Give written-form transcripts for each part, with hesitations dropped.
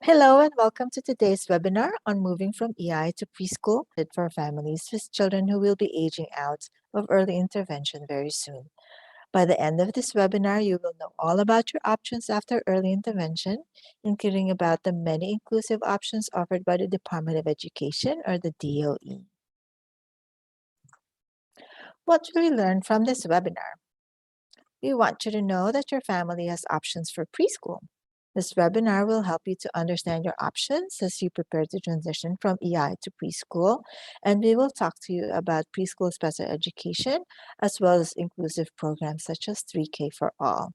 Hello and welcome to today's webinar on moving from EI to preschool for families with children who will be aging out of early intervention very soon. By the end of this webinar, you will know all about your options after early intervention, including about the many inclusive options offered by the Department of Education or the DOE. What will we learn from this webinar? We want you to know that your family has options for preschool. This webinar will help you to understand your options as you prepare to transition from EI to preschool, and we will talk to you about preschool special education as well as inclusive programs such as 3K for All.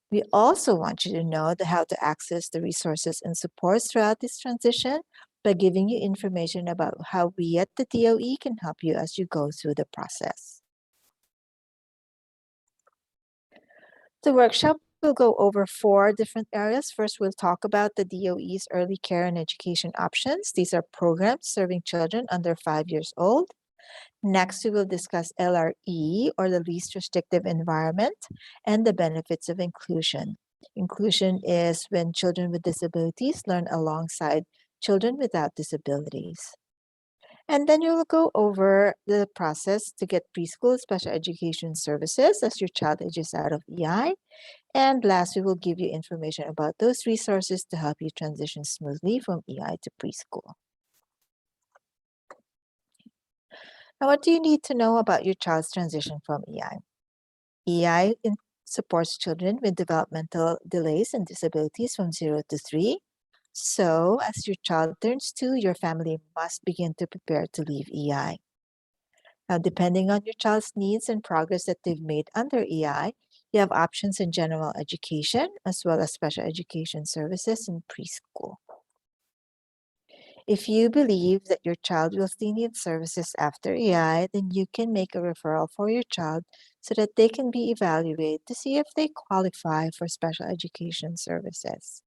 We also want you to know how to access the resources and supports throughout this transition by giving you information about how we at the DOE can help you as you go through the process. The workshop will go over 4 different areas. First, we'll talk about the DOE's early care and education options. These are programs serving children under 5 years old. Next, we will discuss LRE, or the least restrictive environment, and the benefits of inclusion. Inclusion is when children with disabilities learn alongside children without disabilities. And then you will go over the process to get preschool special education services as your child ages out of EI. And last, we will give you information about those resources to help you transition smoothly from EI to preschool. Now, what do you need to know about your child's transition from EI? EI supports children with developmental delays and disabilities from 0 to 3. So, as your child turns 2, your family must begin to prepare to leave EI. Now, depending on your child's needs and progress that they've made under EI, you have options in general education as well as special education services in preschool. If you believe that your child will still need services after EI, then you can make a referral for your child so that they can be evaluated to see if they qualify for special education services.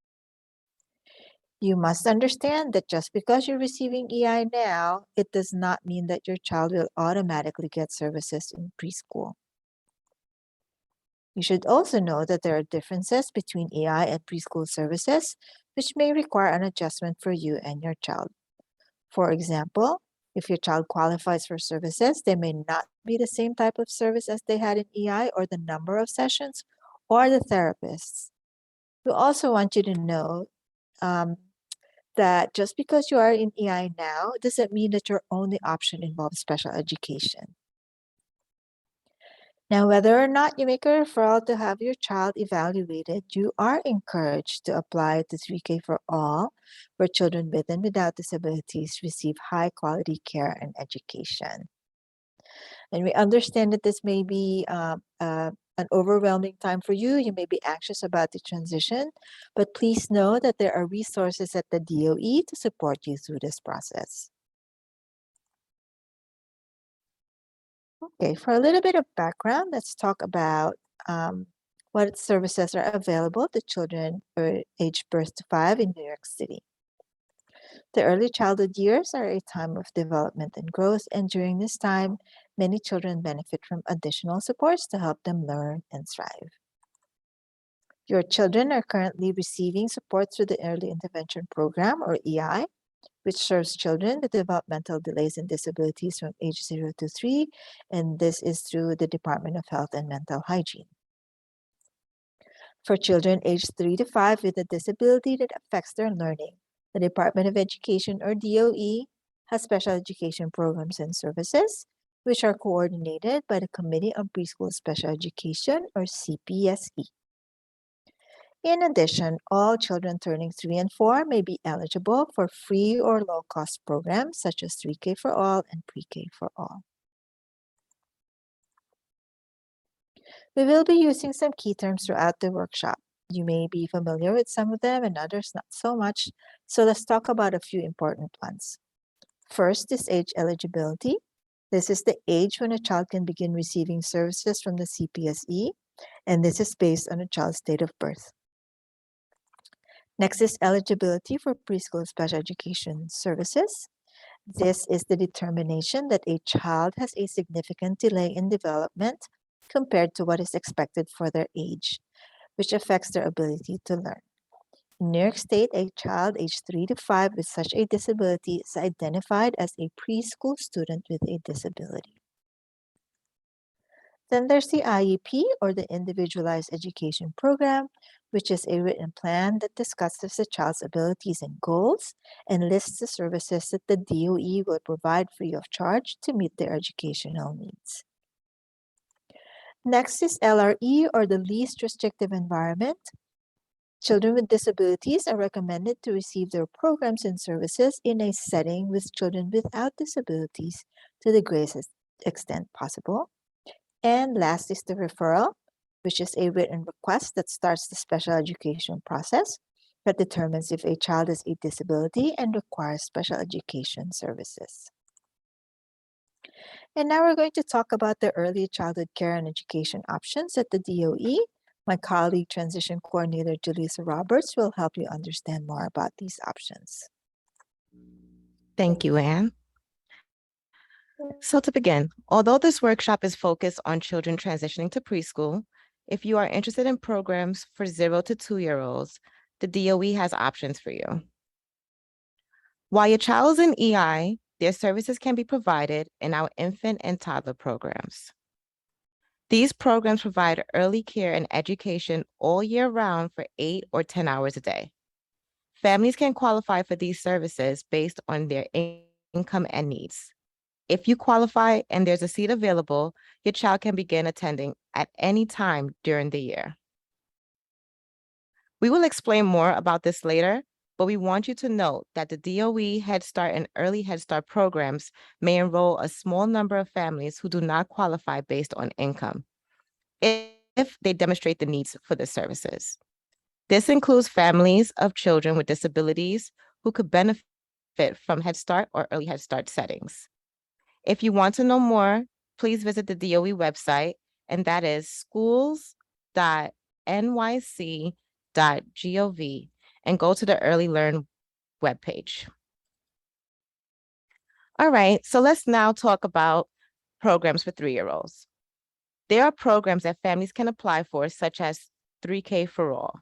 You must understand that just because you're receiving EI now, it does not mean that your child will automatically get services in preschool. You should also know that there are differences between EI and preschool services, which may require an adjustment for you and your child. For example, if your child qualifies for services, they may not be the same type of service as they had in EI, or the number of sessions, or the therapists. We also want you to know that just because you are in EI now doesn't mean that your only option involves special education. Now, whether or not you make a referral to have your child evaluated, you are encouraged to apply to 3K for All, where children with and without disabilities receive high quality care and education. And we understand that this may be an overwhelming time for you. You may be anxious about the transition, but please know that there are resources at the DOE to support you through this process. Okay, for a little bit of background, let's talk about what services are available to children aged birth to 5 in New York City. The early childhood years are a time of development and growth, and during this time, many children benefit from additional supports to help them learn and thrive. Your children are currently receiving support through the Early Intervention Program, or EI, which serves children with developmental delays and disabilities from age 0 to 3, and this is through the Department of Health and Mental Hygiene. For children aged 3 to 5 with a disability that affects their learning, the Department of Education, or DOE, has special education programs and services, which are coordinated by the Committee on Preschool Special Education, or CPSE. In addition, all children turning 3 and 4 may be eligible for free or low-cost programs such as 3K for All and Pre-K for All. We will be using some key terms throughout the workshop. You may be familiar with some of them and others not so much, so let's talk about a few important ones. First is age eligibility. This is the age when a child can begin receiving services from the CPSE, and this is based on a child's date of birth. Next is eligibility for preschool special education services. This is the determination that a child has a significant delay in development compared to what is expected for their age, which affects their ability to learn. In New York State, a child aged 3 to 5 with such a disability is identified as a preschool student with a disability. Then there's the IEP, or the Individualized Education Program, which is a written plan that discusses the child's abilities and goals and lists the services that the DOE will provide free of charge to meet their educational needs. Next is LRE, or the Least Restrictive Environment. Children with disabilities are recommended to receive their programs and services in a setting with children without disabilities to the greatest extent possible. And last is the referral, which is a written request that starts the special education process that determines if a child has a disability and requires special education services. And now we're going to talk about the early childhood care and education options at the DOE. My colleague, Transition Coordinator Julissa Roberts, will help you understand more about these options. Thank you, Anne. So to begin, although this workshop is focused on children transitioning to preschool, if you are interested in programs for 0 to 2-year-olds, the DOE has options for you. While your child is in EI, their services can be provided in our infant and toddler programs. These programs provide early care and education all year round for 8 or 10 hours a day. Families can qualify for these services based on their income and needs. If you qualify and there's a seat available, your child can begin attending at any time during the year. We will explain more about this later, but we want you to know that the DOE Head Start and Early Head Start programs may enroll a small number of families who do not qualify based on income, if they demonstrate the needs for the services. This includes families of children with disabilities who could benefit from Head Start or Early Head Start settings. If you want to know more, please visit the DOE website, and that is schools.nyc.gov, and go to the Early Learn webpage. All right, so let's now talk about programs for 3-year-olds. There are programs that families can apply for, such as 3K for All.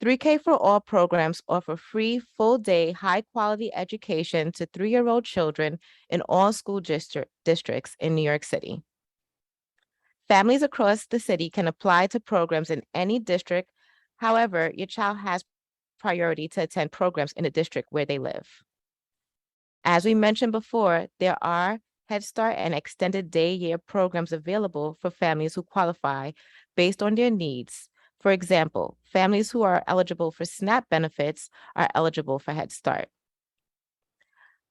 3K for All programs offer free, full-day, high-quality education to 3-year-old children in all school districts in New York City. Families across the city can apply to programs in any district. However, your child has priority to attend programs in the district where they live. As we mentioned before, there are Head Start and extended day year programs available for families who qualify based on their needs. For example, families who are eligible for SNAP benefits are eligible for Head Start.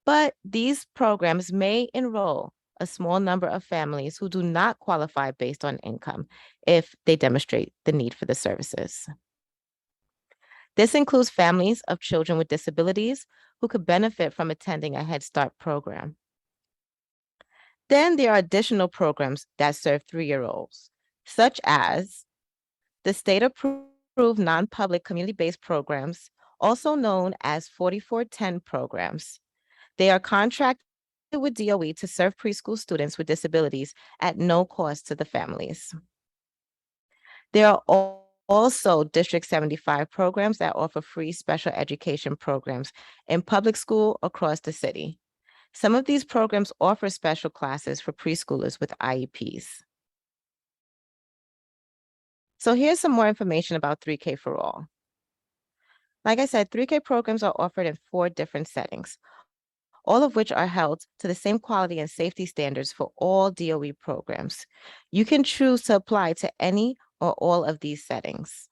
But these programs may enroll a small number of families who do not qualify based on income if they demonstrate the need for the services. This includes families of children with disabilities who could benefit from attending a Head Start program. Then there are additional programs that serve 3-year-olds, such as the state-approved non-public community-based programs, also known as 4410 programs. They are contracted with DOE to serve preschool students with disabilities at no cost to the families. There are also District 75 programs that offer free special education programs in public school across the city. Some of these programs offer special classes for preschoolers with IEPs. So here's some more information about 3K for All. Like I said, 3K programs are offered in 4 different settings, all of which are held to the same quality and safety standards for all DOE programs. You can choose to apply to any or all of these settings.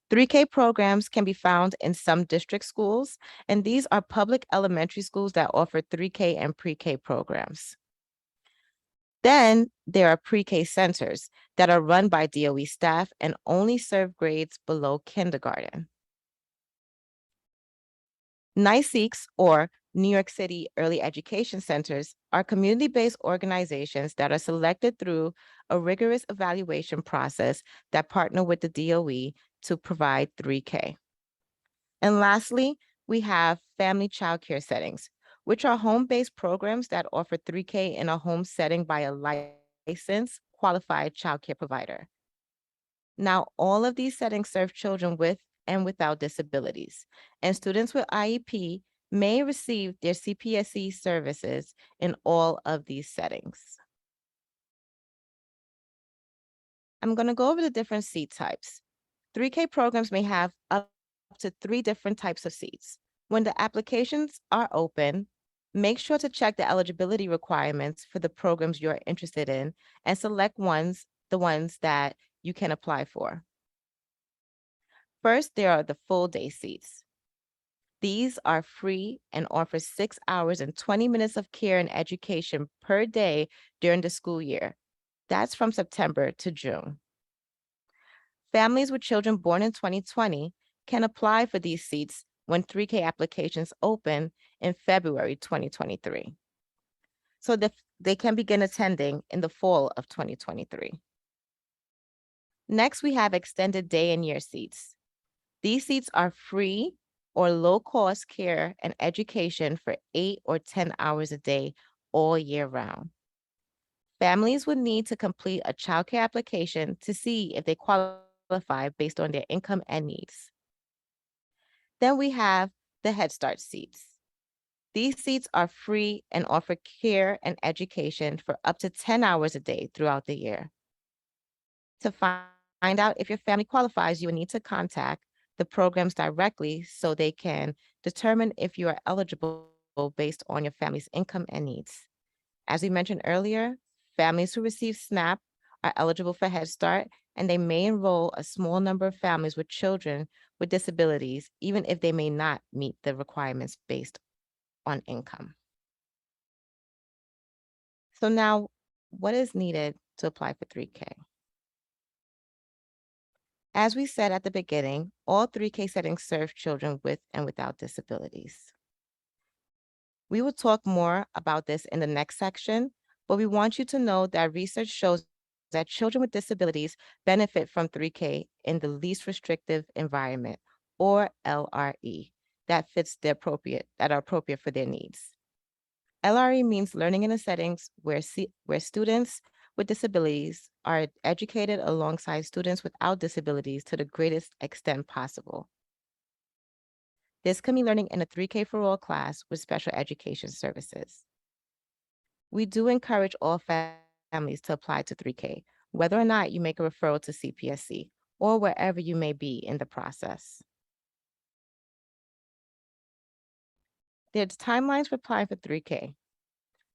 3K programs can be found in some district schools, and these are public elementary schools that offer 3K and pre-K programs. Then there are pre-K centers that are run by DOE staff and only serve grades below kindergarten. NYCECs, or New York City Early Education Centers, are community-based organizations that are selected through a rigorous evaluation process that partner with the DOE to provide 3K. And lastly, we have family child care settings, which are home-based programs that offer 3K in a home setting by a licensed, qualified child care provider. Now, all of these settings serve children with and without disabilities, and students with IEP may receive their CPSE services in all of these settings. I'm going to go over the different seat types. 3K programs may have up to 3 different types of seats. When the applications are open, make sure to check the eligibility requirements for the programs you're interested in and select the ones that you can apply for. First, there are the full day seats. These are free and offer 6 hours and 20 minutes of care and education per day during the school year. That's from September to June. Families with children born in 2020 can apply for these seats when 3K applications open in February 2023. So they can begin attending in the fall of 2023. Next, we have extended day and year seats. These seats are free or low-cost care and education for 8 or 10 hours a day all year round. Families would need to complete a childcare application to see if they qualify based on their income and needs. Then we have the Head Start seats. These seats are free and offer care and education for up to 10 hours a day throughout the year. To find out if your family qualifies, you will need to contact the programs directly so they can determine if you are eligible based on your family's income and needs. As we mentioned earlier, families who receive SNAP are eligible for Head Start, and they may enroll a small number of families with children with disabilities, even if they may not meet the requirements based on income. So now, what is needed to apply for 3K? As we said at the beginning, all 3K settings serve children with and without disabilities. We will talk more about this in the next section, but we want you to know that research shows that children with disabilities benefit from 3K in the least restrictive environment, or LRE, that are appropriate for their needs. LRE means learning in the settings where students with disabilities are educated alongside students without disabilities to the greatest extent possible. This can be learning in a 3K for all class with special education services. We do encourage all families to apply to 3K, whether or not you make a referral to CPSC or wherever you may be in the process. There's timelines for applying for 3K.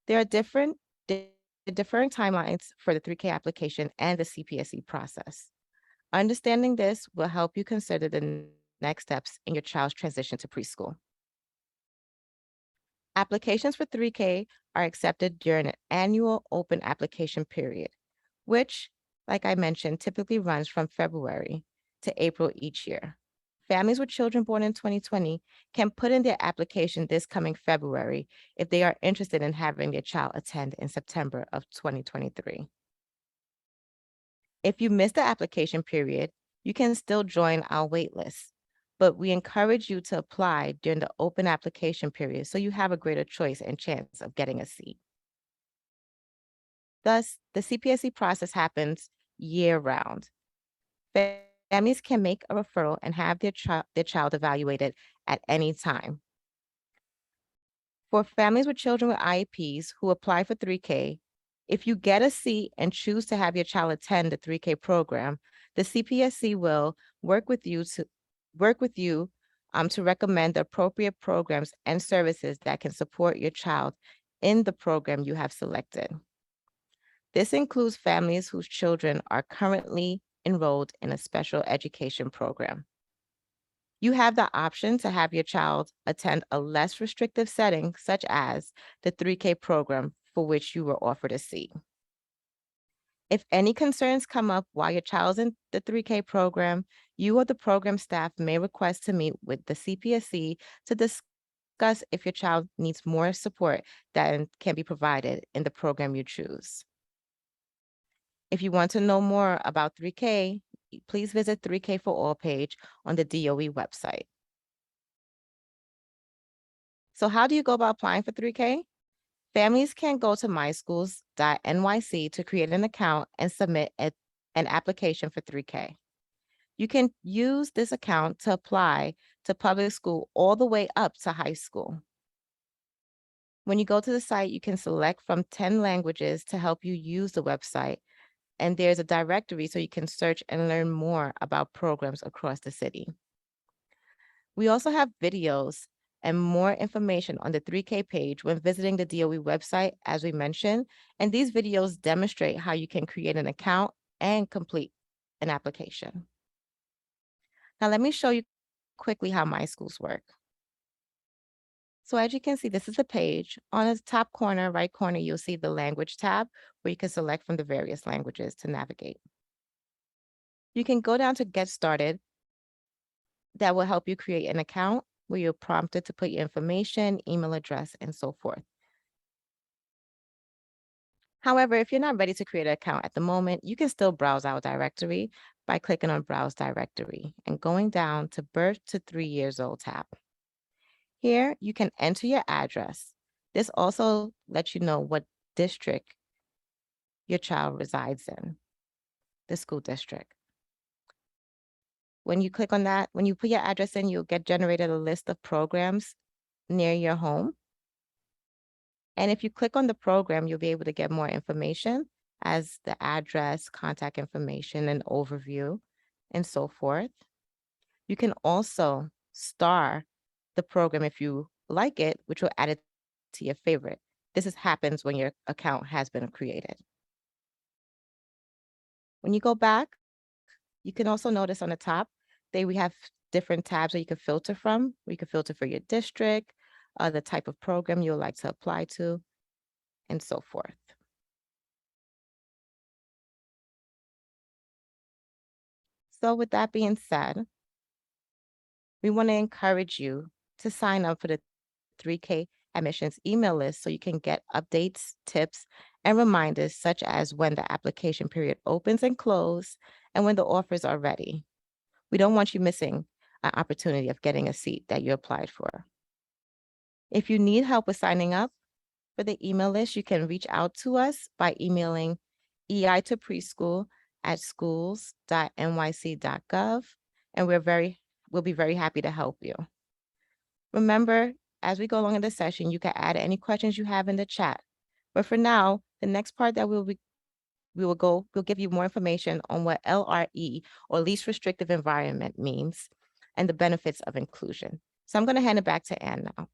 There are different timelines for the 3K application and the CPSC process. Understanding this will help you consider the next steps in your child's transition to preschool. Applications for 3K are accepted during an annual open application period, which, like I mentioned, typically runs from February to April each year. Families with children born in 2020 can put in their application this coming February if they are interested in having their child attend in September of 2023. If you miss the application period, you can still join our waitlist, but we encourage you to apply during the open application period so you have a greater choice and chance of getting a seat. Thus, the CPSC process happens year-round. Families can make a referral and have their child evaluated at any time. For families with children with IEPs who apply for 3K, if you get a seat and choose to have your child attend the 3K program, the CPSC will work with you to recommend the appropriate programs and services that can support your child in the program you have selected. This includes families whose children are currently enrolled in a special education program. You have the option to have your child attend a less restrictive setting, such as the 3K program for which you were offered a seat. If any concerns come up while your child's in the 3K program, you or the program staff may request to meet with the CPSC to discuss if your child needs more support than can be provided in the program you choose. If you want to know more about 3K, please visit 3K for All page on the DOE website. So how do you go about applying for 3K? Families can go to myschools.nyc to create an account and submit an application for 3K. You can use this account to apply to public school all the way up to high school. When you go to the site, you can select from 10 languages to help you use the website. And there's a directory so you can search and learn more about programs across the city. We also have videos and more information on the 3K page when visiting the DOE website, as we mentioned. And these videos demonstrate how you can create an account and complete an application. Now, let me show you quickly how My Schools work. So as you can see, this is a page. On the top corner, right corner, you'll see the language tab where you can select from the various languages to navigate. You can go down to Get Started. That will help you create an account where you're prompted to put your information, email address, and so forth. However, if you're not ready to create an account at the moment, you can still browse our directory by clicking on Browse Directory and going down to Birth to 3 Years Old tab. Here, you can enter your address. This also lets you know what district your child resides in, the school district. When you click on that, when you put your address in, you'll get generated a list of programs near your home. And if you click on the program, you'll be able to get more information as the address, contact information, and overview, and so forth. You can also star the program if you like it, which will add it to your favorite. This happens when your account has been created. When you go back, you can also notice on the top, we have different tabs that you can filter from. You can filter for your district, the type of program you would like to apply to, and so forth. So with that being said, we want to encourage you to sign up for the 3K admissions email list so you can get updates, tips, and reminders such as when the application period opens and closes and when the offers are ready. We don't want you missing an opportunity of getting a seat that you applied for. If you need help with signing up for the email list, you can reach out to us by emailing EI to preschool at schools.nyc.gov, and we'll be very happy to help you. Remember, as we go along in the session, you can add any questions you have in the chat. But for now, the next part that we'll give you more information on what LRE, or least restrictive environment, means and the benefits of inclusion. So I'm going to hand it back to Anne now.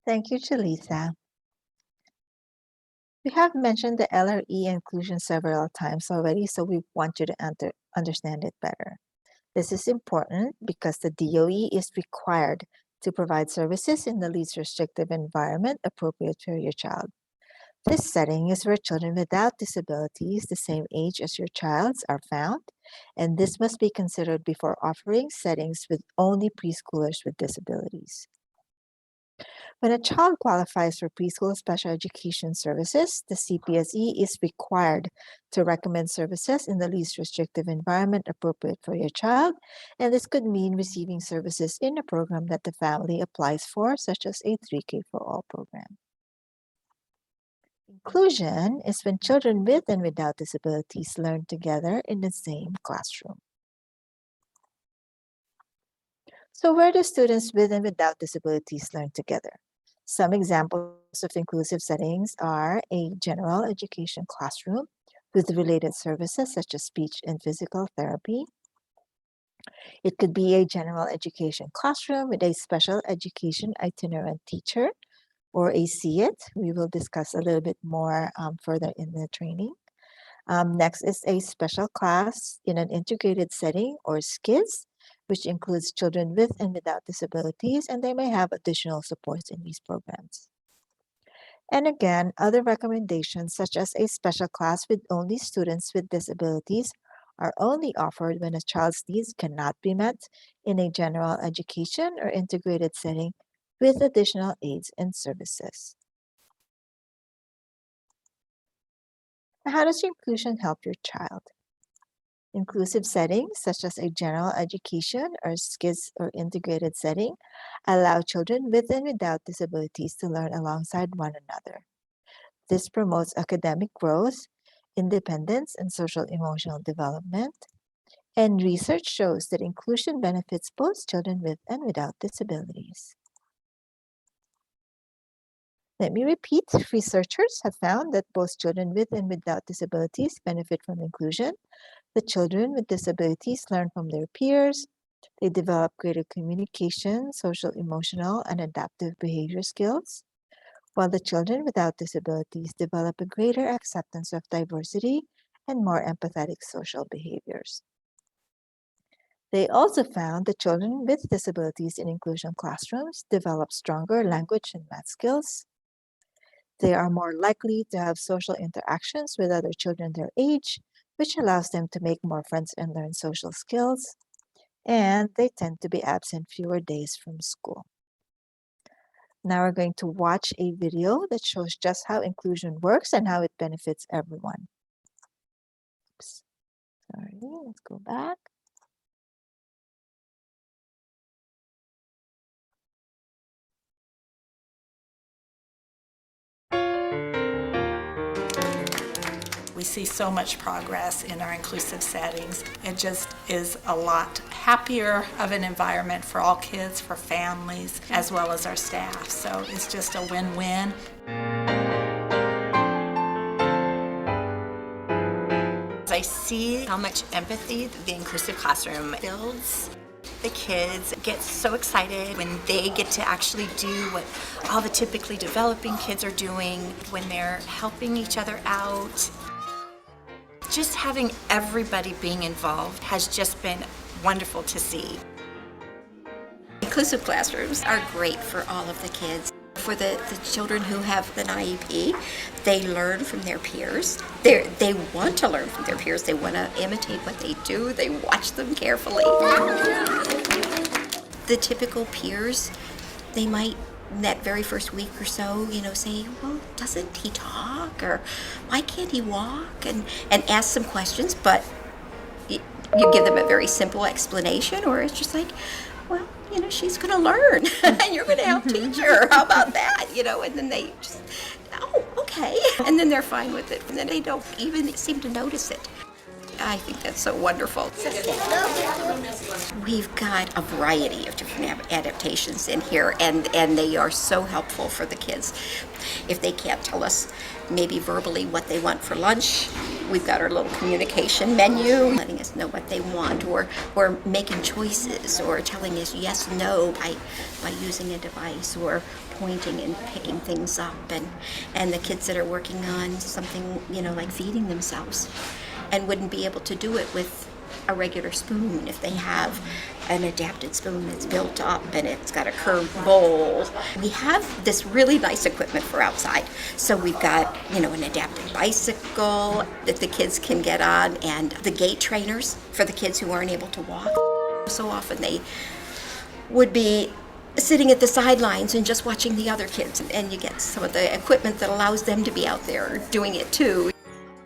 Thank you, Jaleesa. We have mentioned the LRE inclusion several times already, so we want you to understand it better. This is important because the DOE is required to provide services in the least restrictive environment appropriate for your child. This setting is where children without disabilities the same age as your child's are found, and this must be considered before offering settings with only preschoolers with disabilities. When a child qualifies for preschool special education services, the CPSE is required to recommend services in the least restrictive environment appropriate for your child, and this could mean receiving services in a program that the family applies for, such as a 3K for All program. Inclusion is when children with and without disabilities learn together in the same classroom. So where do students with and without disabilities learn together? Some examples of inclusive settings are a general education classroom with related services such as speech and physical therapy. It could be a general education classroom with a special education itinerant teacher, or a SEIT. We will discuss a little bit more further in the training. Next is a special class in an integrated setting, or SKIDS, which includes children with and without disabilities, and they may have additional supports in these programs. And again, other recommendations such as a special class with only students with disabilities are only offered when a child's needs cannot be met in a general education or integrated setting with additional aids and services. How does inclusion help your child? Inclusive settings, such as a general education or SKIDS or integrated setting, allow children with and without disabilities to learn alongside one another. This promotes academic growth, independence, and social emotional development. And research shows that inclusion benefits both children with and without disabilities. Let me repeat, researchers have found that both children with and without disabilities benefit from inclusion. The children with disabilities learn from their peers. They develop greater communication, social, emotional, and adaptive behavior skills, while the children without disabilities develop a greater acceptance of diversity and more empathetic social behaviors. They also found that children with disabilities in inclusion classrooms develop stronger language and math skills. They are more likely to have social interactions with other children their age, which allows them to make more friends and learn social skills. And they tend to be absent fewer days from school. Now we're going to watch a video that shows just how inclusion works and how it benefits everyone. Oops. Sorry, let's go back. We see so much progress in our inclusive settings. It just is a lot happier of an environment for all kids, for families, as well as our staff. So it's just a win-win. I see how much empathy the inclusive classroom builds. The kids get so excited when they get to actually do what all the typically developing kids are doing, when they're helping each other out. Just having everybody being involved has just been wonderful to see. Inclusive classrooms are great for all of the kids. For the children who have an IEP, they learn from their peers. They want to learn from their peers. They want to imitate what they do. They watch them carefully. The typical peers, they might, that very first week or so, say, well, doesn't he talk? Or why can't he walk? And ask some questions, but you give them a very simple explanation, or it's just like, well, she's going to learn and you're going to help teach her. How about that? And then they just, oh, okay. And then they're fine with it. And then they don't even seem to notice it. I think that's so wonderful. We've got a variety of different adaptations in here, and they are so helpful for the kids. If they can't tell us maybe verbally what they want for lunch, we've got our little communication menu, letting us know what they want, or making choices, or telling us yes, no by using a device, or pointing and picking things up, and the kids that are working on something, like feeding themselves, and wouldn't be able to do it with a regular spoon if they have an adapted spoon that's built up and it's got a curved bowl. We have this really nice equipment for outside. So we've got, an adapted bicycle that the kids can get on, and the gait trainers for the kids who aren't able to walk. So often they would be sitting at the sidelines and just watching the other kids, and you get some of the equipment that allows them to be out there doing it too.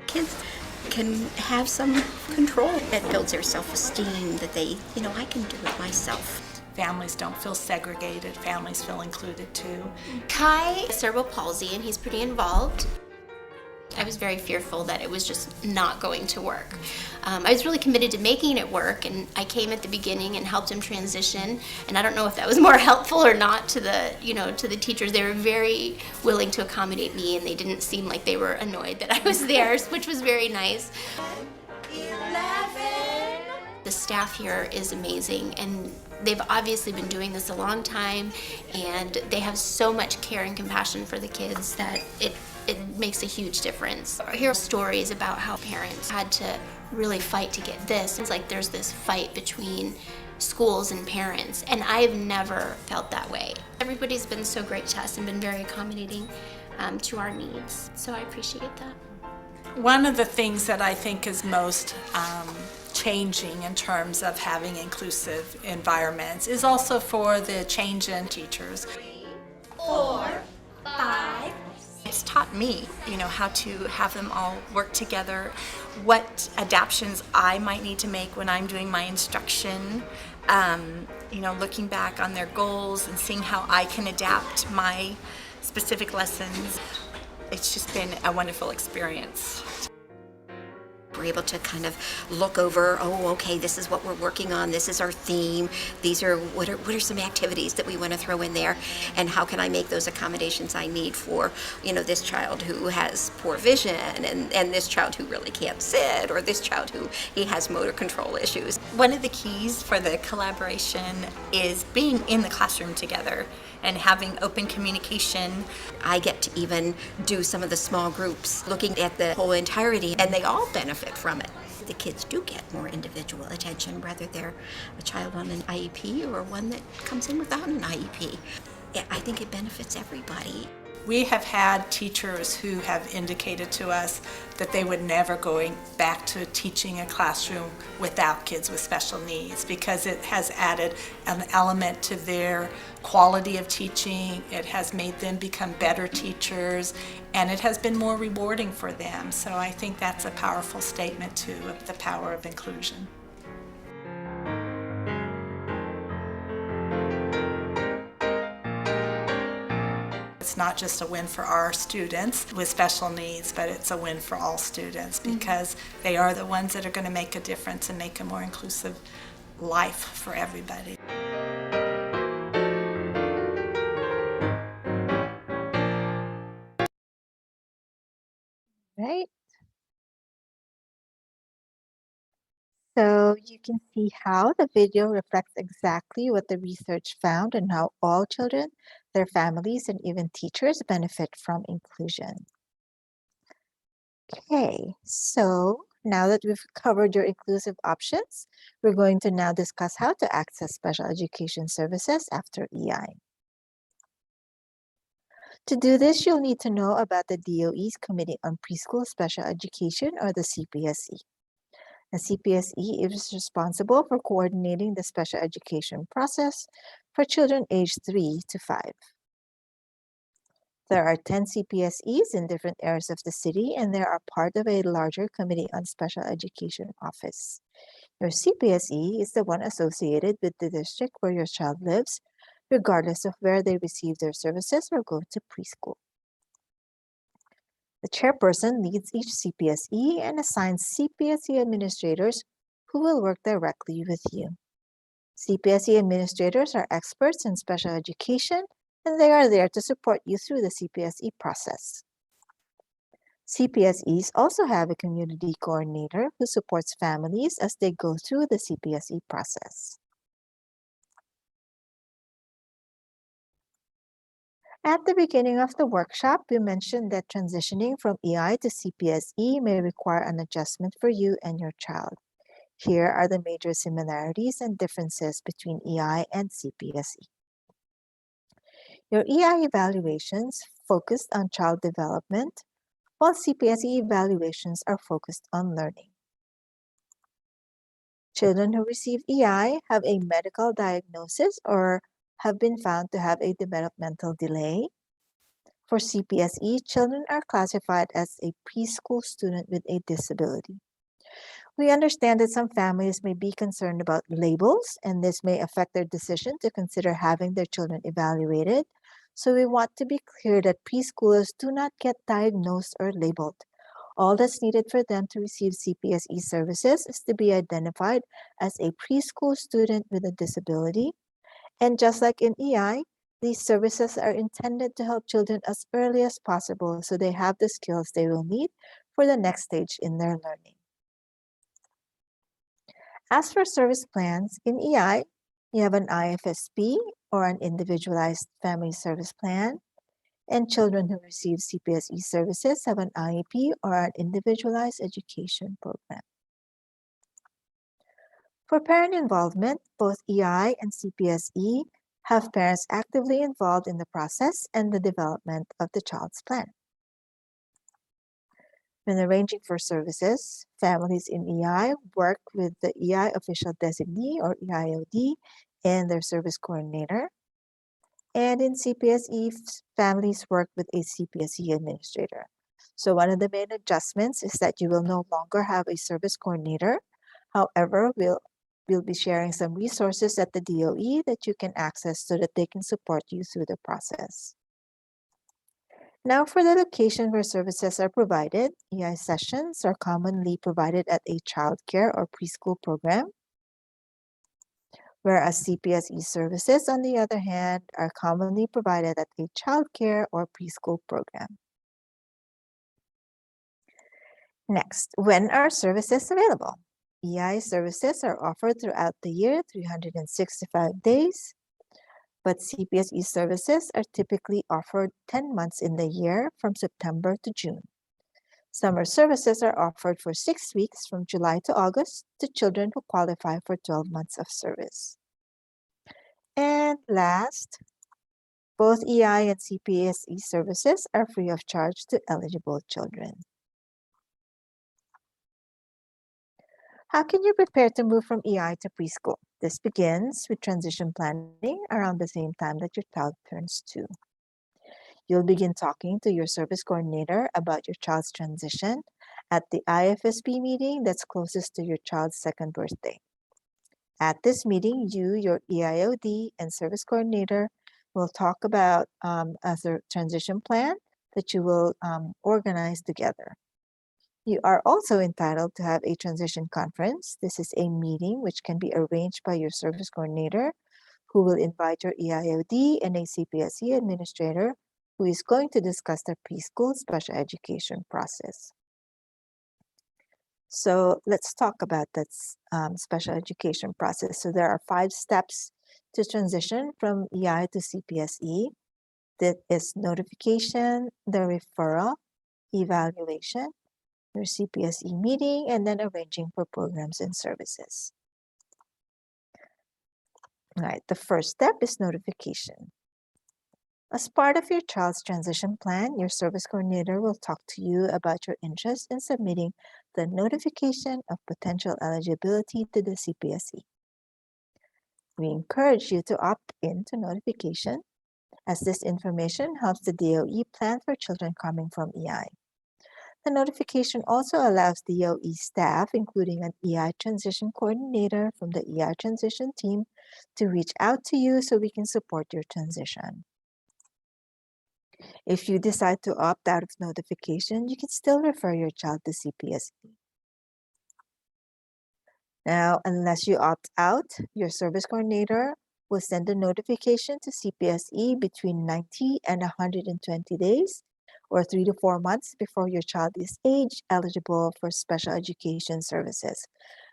Kids can have some control. It builds their self-esteem that they, I can do it myself. Families don't feel segregated. Families feel included too. Kai has cerebral palsy and he's pretty involved. I was very fearful that it was just not going to work. I was really committed to making it work, and I came at the beginning and helped him transition. And I don't know if that was more helpful or not to the teachers. They were very willing to accommodate me, and they didn't seem like they were annoyed that I was there, which was very nice. 11. The staff here is amazing, and they've obviously been doing this a long time, and they have so much care and compassion for the kids that it makes a huge difference. I hear stories about how parents had to really fight to get this. It's like there's this fight between schools and parents, and I've never felt that way. Everybody's been so great to us and been very accommodating to our needs, so I appreciate that. One of the things that I think is most changing in terms of having inclusive environments is also for the change in teachers. 3, 4, 5. It's taught me, how to have them all work together, what adaptations I might need to make when I'm doing my instruction, looking back on their goals and seeing how I can adapt my specific lessons. It's just been a wonderful experience. We're able to kind of look over, oh, okay, this is what we're working on, this is our theme, these are what are some activities that we want to throw in there, and how can I make those accommodations I need for, this child who has poor vision, and this child who really can't sit, or this child who he has motor control issues. One of the keys for the collaboration is being in the classroom together and having open communication. I get to even do some of the small groups, looking at the whole entirety, and they all benefit from it. The kids do get more individual attention, whether they're a child on an IEP or one that comes in without an IEP. I think it benefits everybody. We have had teachers who have indicated to us that they would never go back to teaching a classroom without kids with special needs, because it has added an element to their quality of teaching. It has made them become better teachers, and it has been more rewarding for them. So I think that's a powerful statement too of the power of inclusion. It's not just a win for our students with special needs, but it's a win for all students, because they are the ones that are going to make a difference and make a more inclusive life for everybody. Right? So you can see how the video reflects exactly what the research found and how all children, their families, and even teachers benefit from inclusion. Okay, so now that we've covered your inclusive options, we're going to now discuss how to access special education services after EI. To do this, you'll need to know about the DOE's Committee on Preschool Special Education, or the CPSE. The CPSE is responsible for coordinating the special education process for children aged 3 to 5. There are 10 CPSEs in different areas of the city, and they are part of a larger Committee on Special Education office. Your CPSE is the one associated with the district where your child lives, regardless of where they receive their services or go to preschool. The chairperson leads each CPSE and assigns CPSE administrators who will work directly with you. CPSE administrators are experts in special education, and they are there to support you through the CPSE process. CPSEs also have a community coordinator who supports families as they go through the CPSE process. At the beginning of the workshop, we mentioned that transitioning from EI to CPSE may require an adjustment for you and your child. Here are the major similarities and differences between EI and CPSE. Your EI evaluations focused on child development, while CPSE evaluations are focused on learning. Children who receive EI have a medical diagnosis or have been found to have a developmental delay. For CPSE, children are classified as a preschool student with a disability. We understand that some families may be concerned about labels, and this may affect their decision to consider having their children evaluated. So we want to be clear that preschoolers do not get diagnosed or labeled. All that's needed for them to receive CPSE services is to be identified as a preschool student with a disability. And just like in EI, these services are intended to help children as early as possible so they have the skills they will need for the next stage in their learning. As for service plans, in EI, you have an IFSP, or an Individualized Family Service Plan, and children who receive CPSE services have an IEP, or an Individualized Education Program. For parent involvement, both EI and CPSE have parents actively involved in the process and the development of the child's plan. When arranging for services, families in EI work with the EI official designee, or EIOD, and their service coordinator. And in CPSE, families work with a CPSE administrator. So one of the main adjustments is that you will no longer have a service coordinator. However, we'll be sharing some resources at the DOE that you can access so that they can support you through the process. Now for the location where services are provided, EI sessions are commonly provided at a childcare or preschool program, whereas CPSE services, on the other hand, are commonly provided at a childcare or preschool program. Next, when are services available? EI services are offered throughout the year, 365 days, but CPSE services are typically offered 10 months in the year from September to June. Summer services are offered for 6 weeks from July to August to children who qualify for 12 months of service. And last, both EI and CPSE services are free of charge to eligible children. How can you prepare to move from EI to preschool? This begins with transition planning around the same time that your child turns 2. You'll begin talking to your service coordinator about your child's transition at the IFSB meeting that's closest to your child's second birthday. At this meeting, you, your EIOD, and service coordinator will talk about a transition plan that you will organize together. You are also entitled to have a transition conference. This is a meeting which can be arranged by your service coordinator, who will invite your EIOD and a CPSE administrator who is going to discuss the preschool special education process. So let's talk about that special education process. So there are 5 steps to transition from EI to CPSE. That is notification, the referral, evaluation, your CPSE meeting, and then arranging for programs and services. All right, the first step is notification. As part of your child's transition plan, your service coordinator will talk to you about your interest in submitting the notification of potential eligibility to the CPSE. We encourage you to opt into notification, as this information helps the DOE plan for children coming from EI. The notification also allows DOE staff, including an EI transition coordinator from the EI transition team, to reach out to you so we can support your transition. If you decide to opt out of notification, you can still refer your child to CPSE. Now, unless you opt out, your service coordinator will send a notification to CPSE between 90 and 120 days, or 3 to 4 months before your child is age eligible for special education services.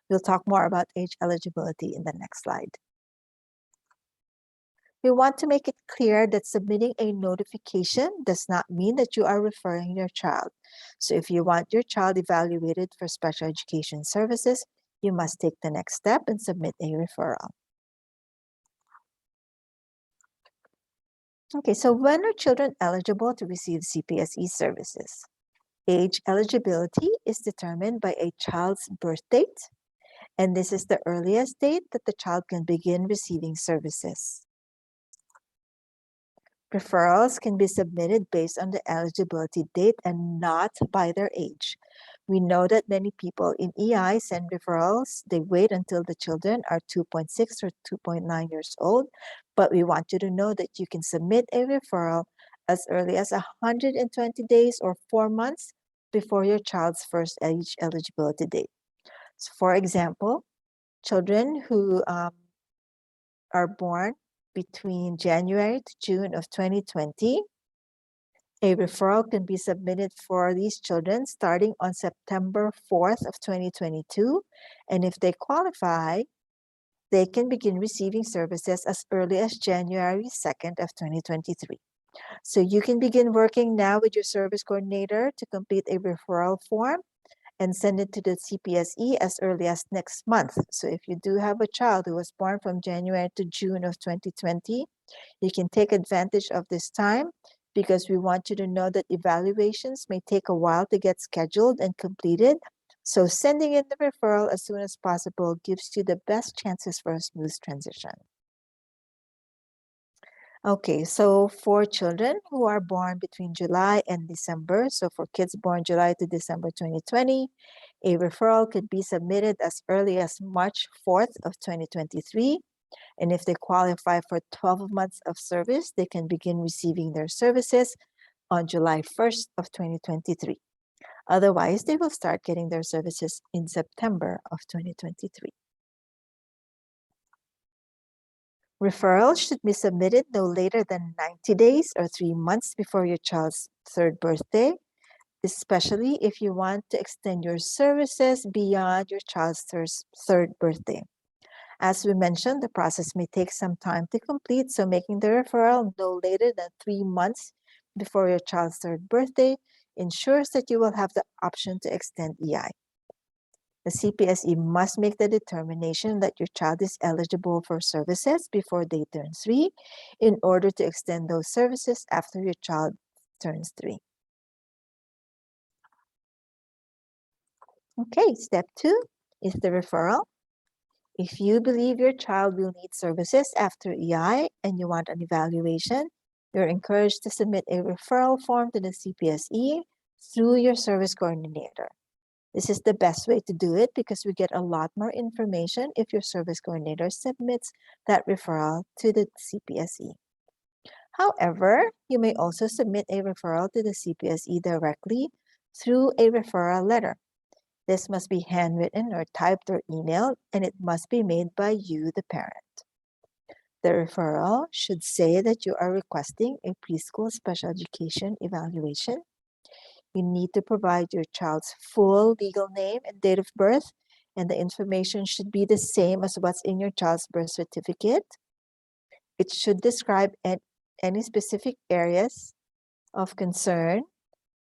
We'll talk more about age eligibility in the next slide. We want to make it clear that submitting a notification does not mean that you are referring your child. So if you want your child evaluated for special education services, you must take the next step and submit a referral. Okay, so when are children eligible to receive CPSE services? Age eligibility is determined by a child's birth date, and this is the earliest date that the child can begin receiving services. Referrals can be submitted based on the eligibility date and not by their age. We know that many people in EI send referrals. They wait until the children are 2.6 or 2.9 years old, but we want you to know that you can submit a referral as early as 120 days or 4 months before your child's first age eligibility date. So for example, children who are born between January to June of 2020, a referral can be submitted for these children starting on September 4th of 2022. And if they qualify, they can begin receiving services as early as January 2nd of 2023. So you can begin working now with your service coordinator to complete a referral form and send it to the CPSE as early as next month. So if you do have a child who was born from January to June of 2020, you can take advantage of this time, because we want you to know that evaluations may take a while to get scheduled and completed. So sending in the referral as soon as possible gives you the best chances for a smooth transition. Okay, so for children who are born between July and December, so for kids born July to December 2020, a referral could be submitted as early as March 4th of 2023. And if they qualify for 12 months of service, they can begin receiving their services on July 1st of 2023. Otherwise, they will start getting their services in September of 2023. Referrals should be submitted no later than 90 days or 3 months before your child's third birthday, especially if you want to extend your services beyond your child's third birthday. As we mentioned, the process may take some time to complete, so making the referral no later than 3 months before your child's third birthday ensures that you will have the option to extend EI. The CPSE must make the determination that your child is eligible for services before they turn 3 in order to extend those services after your child turns 3. Okay, step 2 is the referral. If you believe your child will need services after EI and you want an evaluation, you're encouraged to submit a referral form to the CPSE through your service coordinator. This is the best way to do it because we get a lot more information if your service coordinator submits that referral to the CPSE. However, you may also submit a referral to the CPSE directly through a referral letter. This must be handwritten or typed or emailed, and it must be made by you, the parent. The referral should say that you are requesting a preschool special education evaluation. You need to provide your child's full legal name and date of birth, and the information should be the same as what's in your child's birth certificate. It should describe any specific areas of concern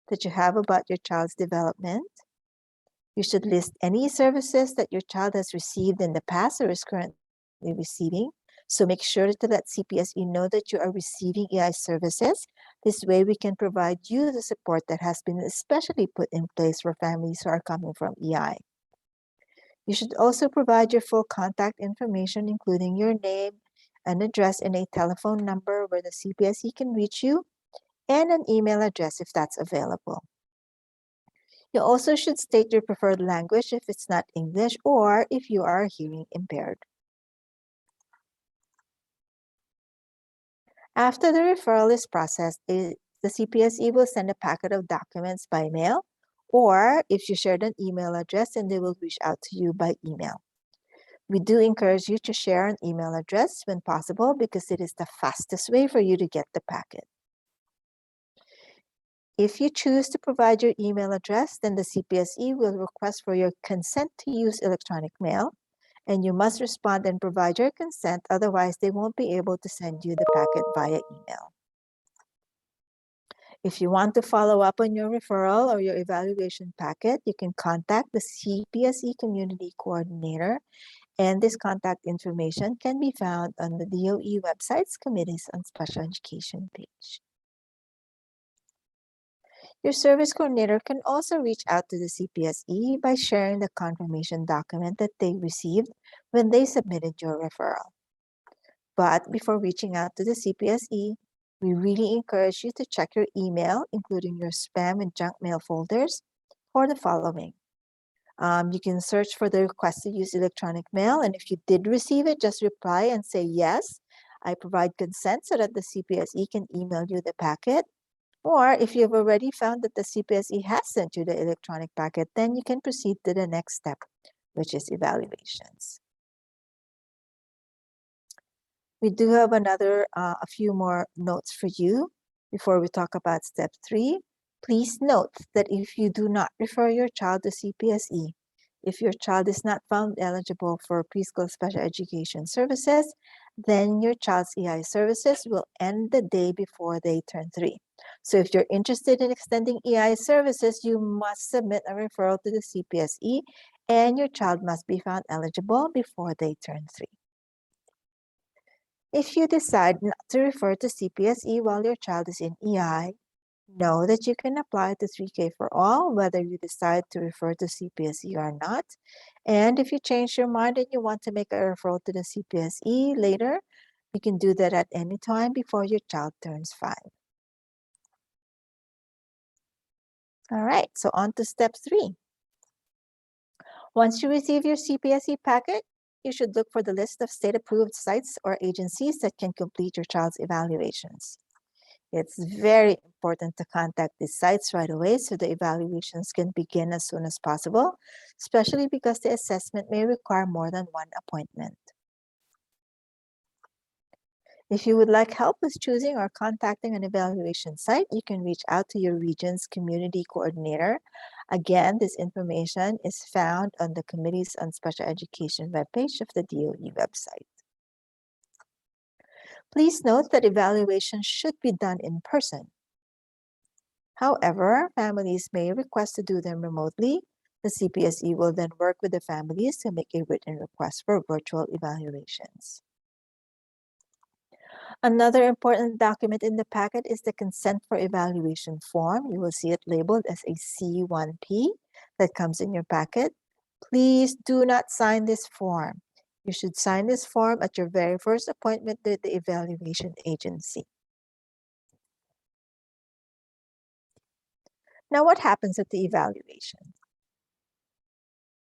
that you have about your child's development. You should list any services that your child has received in the past or is currently receiving. So make sure to let CPSE know that you are receiving EI services. This way we can provide you the support that has been especially put in place for families who are coming from EI. You should also provide your full contact information, including your name, an address, and a telephone number where the CPSE can reach you, and an email address if that's available. You also should state your preferred language if it's not English or if you are hearing impaired. After the referral is processed, the CPSE will send a packet of documents by mail, or if you shared an email address, then they will reach out to you by email. We do encourage you to share an email address when possible because it is the fastest way for you to get the packet. If you choose to provide your email address, then the CPSE will request for your consent to use electronic mail, and you must respond and provide your consent, otherwise they won't be able to send you the packet via email. If you want to follow up on your referral or your evaluation packet, you can contact the CPSE Community Coordinator, and this contact information can be found on the DOE website's Committees on Special Education page. Your service coordinator can also reach out to the CPSE by sharing the confirmation document that they received when they submitted your referral. But before reaching out to the CPSE, we really encourage you to check your email, including your spam and junk mail folders, for the following. You can search for the request to use electronic mail, and if you did receive it, just reply and say, yes, I provide consent so that the CPSE can email you the packet. Or if you've already found that the CPSE has sent you the electronic packet, then you can proceed to the next step, which is evaluations. We do have a few more notes for you before we talk about step 3. Please note that if you do not refer your child to CPSE, if your child is not found eligible for preschool special education services, then your child's EI services will end the day before they turn 3. So if you're interested in extending EI services, you must submit a referral to the CPSE, and your child must be found eligible before they turn 3. If you decide not to refer to CPSE while your child is in EI, know that you can apply to 3K for all, whether you decide to refer to CPSE or not. And if you change your mind and you want to make a referral to the CPSE later, you can do that at any time before your child turns 5. All right, so on to step 3. Once you receive your CPSE packet, you should look for the list of state-approved sites or agencies that can complete your child's evaluations. It's very important to contact these sites right away so the evaluations can begin as soon as possible, especially because the assessment may require more than one appointment. If you would like help with choosing or contacting an evaluation site, you can reach out to your region's community coordinator. Again, this information is found on the Committees on Special Education webpage of the DOE website. Please note that evaluation should be done in person. However, families may request to do them remotely. The CPSE will then work with the families to make a written request for virtual evaluations. Another important document in the packet is the consent for evaluation form. You will see it labeled as a C1P that comes in your packet. Please do not sign this form. You should sign this form at your very first appointment with the evaluation agency. Now, what happens at the evaluation?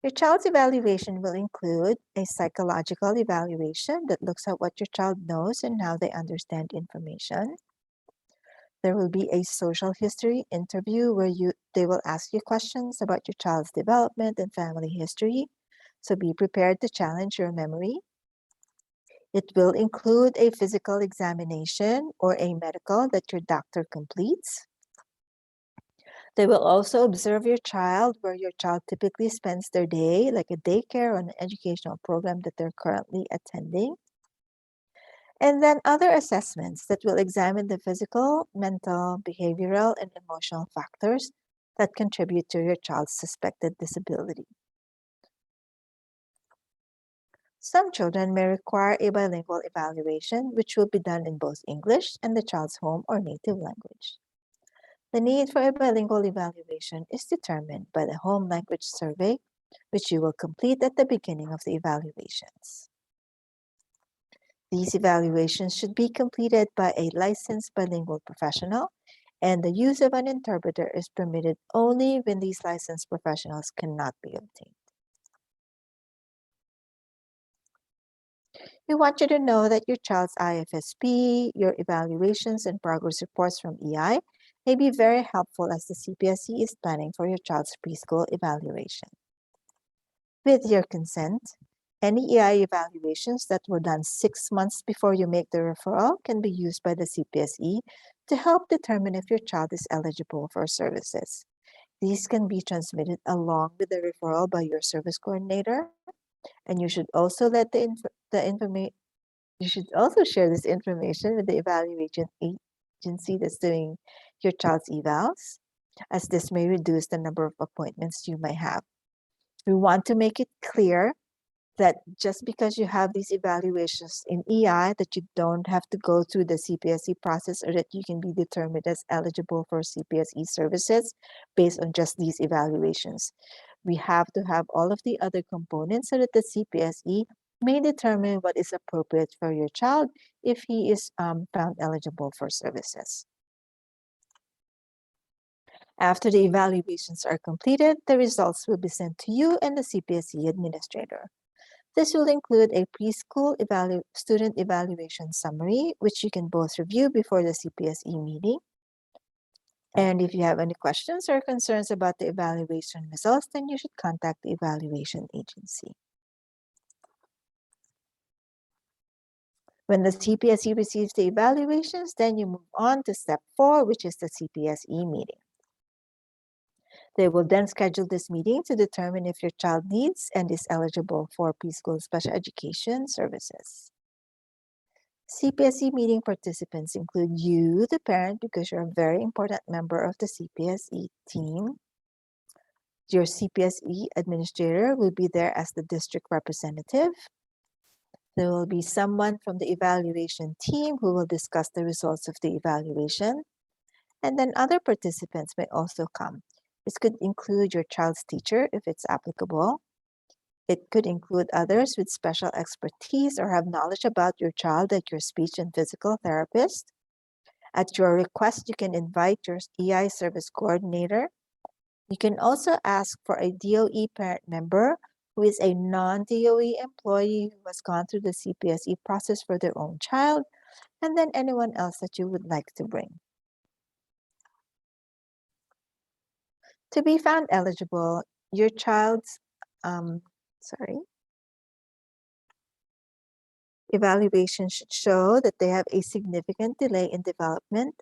Your child's evaluation will include a psychological evaluation that looks at what your child knows and how they understand information. There will be a social history interview where they will ask you questions about your child's development and family history, so be prepared to challenge your memory. It will include a physical examination or a medical that your doctor completes. They will also observe your child where your child typically spends their day, like a daycare or an educational program that they're currently attending. And then other assessments that will examine the physical, mental, behavioral, and emotional factors that contribute to your child's suspected disability. Some children may require a bilingual evaluation, which will be done in both English and the child's home or native language. The need for a bilingual evaluation is determined by the home language survey, which you will complete at the beginning of the evaluations. These evaluations should be completed by a licensed bilingual professional, and the use of an interpreter is permitted only when these licensed professionals cannot be obtained. We want you to know that your child's IFSP, your evaluations and progress reports from EI may be very helpful as the CPSE is planning for your child's preschool evaluation. With your consent, any EI evaluations that were done 6 months before you make the referral can be used by the CPSE to help determine if your child is eligible for services. These can be transmitted along with the referral by your service coordinator, and you should also let you should also share this information with the evaluation agency that's doing your child's evals, as this may reduce the number of appointments you may have. We want to make it clear that just because you have these evaluations in EI, that you don't have to go through the CPSE process, or that you can be determined as eligible for CPSE services based on just these evaluations. We have to have all of the other components so that the CPSE may determine what is appropriate for your child if he is found eligible for services. After the evaluations are completed, the results will be sent to you and the CPSE administrator. This will include a preschool student evaluation summary, which you can both review before the CPSE meeting. And if you have any questions or concerns about the evaluation results, then you should contact the evaluation agency. When the CPSE receives the evaluations, then you move on to step 4, which is the CPSE meeting. They will then schedule this meeting to determine if your child needs and is eligible for preschool special education services. CPSE meeting participants include you, the parent, because you're a very important member of the CPSE team. Your CPSE administrator will be there as the district representative. There will be someone from the evaluation team who will discuss the results of the evaluation. And then other participants may also come. This could include your child's teacher if it's applicable. It could include others with special expertise or have knowledge about your child, like your speech and physical therapist. At your request, you can invite your EI service coordinator. You can also ask for a DOE parent member who is a non-DOE employee who has gone through the CPSE process for their own child, and then anyone else that you would like to bring. To be found eligible, your child's evaluation should show that they have a significant delay in development,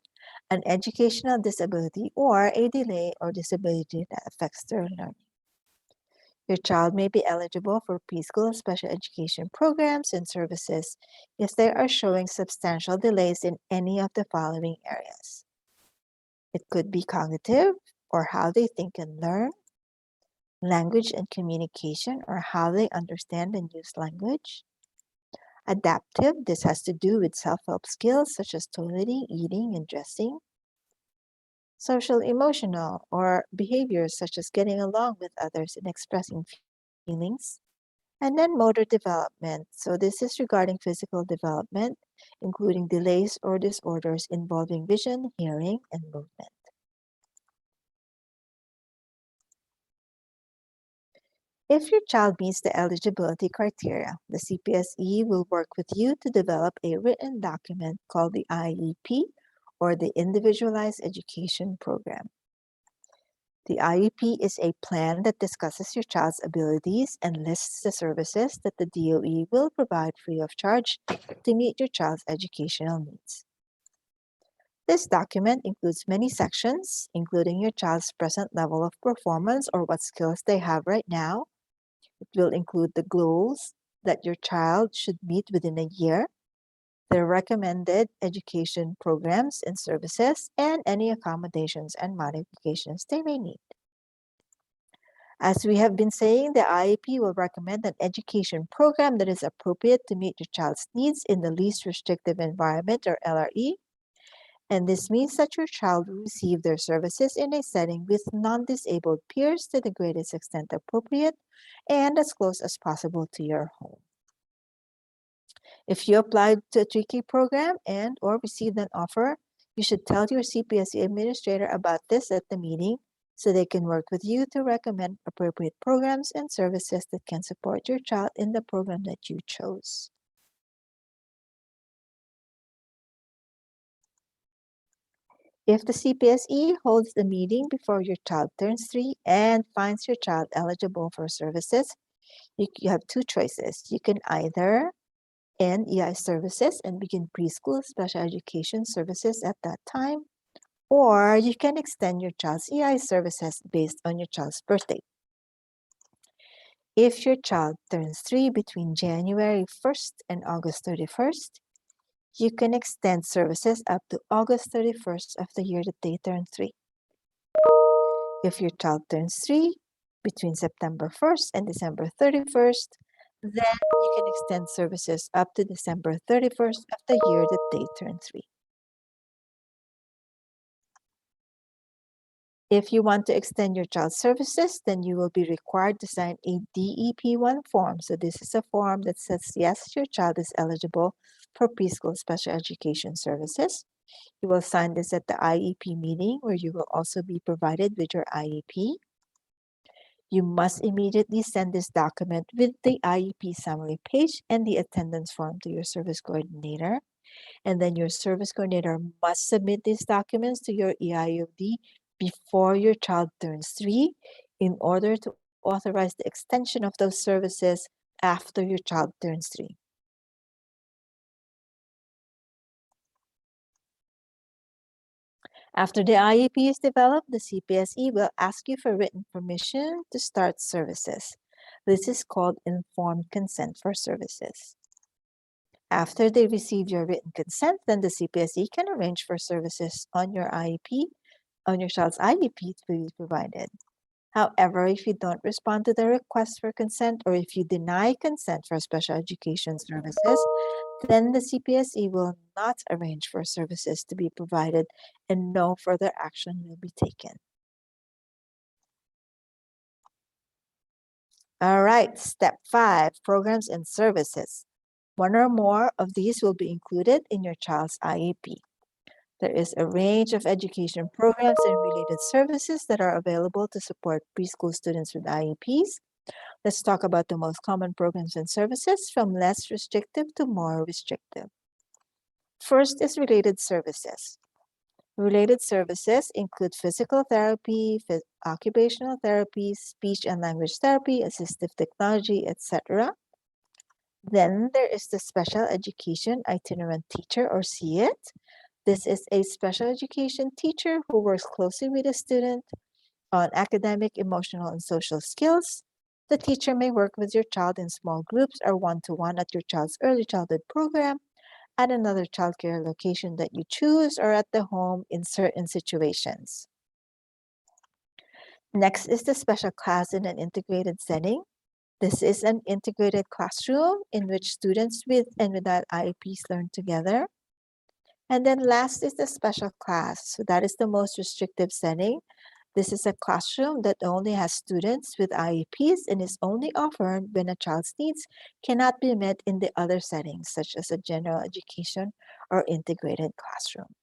an educational disability, or a delay or disability that affects their learning. Your child may be eligible for preschool special education programs and services if they are showing substantial delays in any of the following areas. It could be cognitive, or how they think and learn, language and communication, or how they understand and use language. Adaptive, this has to do with self-help skills such as toileting, eating, and dressing. Social emotional, or behaviors such as getting along with others and expressing feelings. And then motor development. So this is regarding physical development, including delays or disorders involving vision, hearing, and movement. If your child meets the eligibility criteria, the CPSE will work with you to develop a written document called the IEP, or the Individualized Education Program. The IEP is a plan that discusses your child's abilities and lists the services that the DOE will provide free of charge to meet your child's educational needs. This document includes many sections, including your child's present level of performance or what skills they have right now. It will include the goals that your child should meet within a year, their recommended education programs and services, and any accommodations and modifications they may need. As we have been saying, the IEP will recommend an education program that is appropriate to meet your child's needs in the least restrictive environment, or LRE. And this means that your child will receive their services in a setting with non-disabled peers to the greatest extent appropriate and as close as possible to your home. If you applied to a 3K program and or received an offer, you should tell your CPSE administrator about this at the meeting so they can work with you to recommend appropriate programs and services that can support your child in the program that you chose. If the CPSE holds the meeting before your child turns 3 and finds your child eligible for services, you have two choices. You can either end EI services and begin preschool special education services at that time, or you can extend your child's EI services based on your child's birthday. If your child turns 3 between January 1st and August 31st, you can extend services up to August 31st of the year that they turn 3. If your child turns 3 between September 1st and December 31st, then you can extend services up to December 31st of the year that they turn 3. If you want to extend your child's services, then you will be required to sign a DEP1 form. So this is a form that says, yes, your child is eligible for preschool special education services. You will sign this at the IEP meeting, where you will also be provided with your IEP. You must immediately send this document with the IEP summary page and the attendance form to your service coordinator. And then your service coordinator must submit these documents to your EIOD before your child turns 3 in order to authorize the extension of those services after your child turns 3. After the IEP is developed, the CPSE will ask you for written permission to start services. This is called informed consent for services. After they receive your written consent, then the CPSE can arrange for services on your IEP, on your child's IEP to be provided. However, if you don't respond to the request for consent, or if you deny consent for special education services, then the CPSE will not arrange for services to be provided and no further action will be taken. All right, step 5, programs and services. One or more of these will be included in your child's IEP. There is a range of education programs and related services that are available to support preschool students with IEPs. Let's talk about the most common programs and services, from less restrictive to more restrictive. First is related services. Related services include physical therapy, occupational therapy, speech and language therapy, assistive technology, etc. Then there is the special education itinerant teacher, or SEIT. This is a special education teacher who works closely with a student on academic, emotional, and social skills. The teacher may work with your child in small groups or one-to-one at your child's early childhood program, at another childcare location that you choose, or at the home in certain situations. Next is the special class in an integrated setting. This is an integrated classroom in which students with and without IEPs learn together. And then last is the special class. So that is the most restrictive setting. This is a classroom that only has students with IEPs and is only offered when a child's needs cannot be met in the other settings, such as a general education or integrated classroom.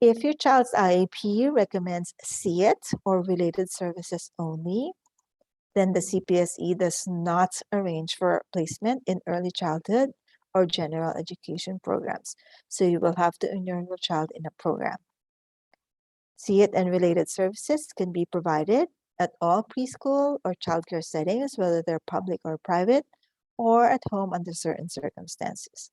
If your child's IEP recommends SEIT or related services only, then the CPSE does not arrange for placement in early childhood or general education programs. So you will have to enroll your child in a program. SEIT and related services can be provided at all preschool or childcare settings, whether they're public or private, or at home under certain circumstances.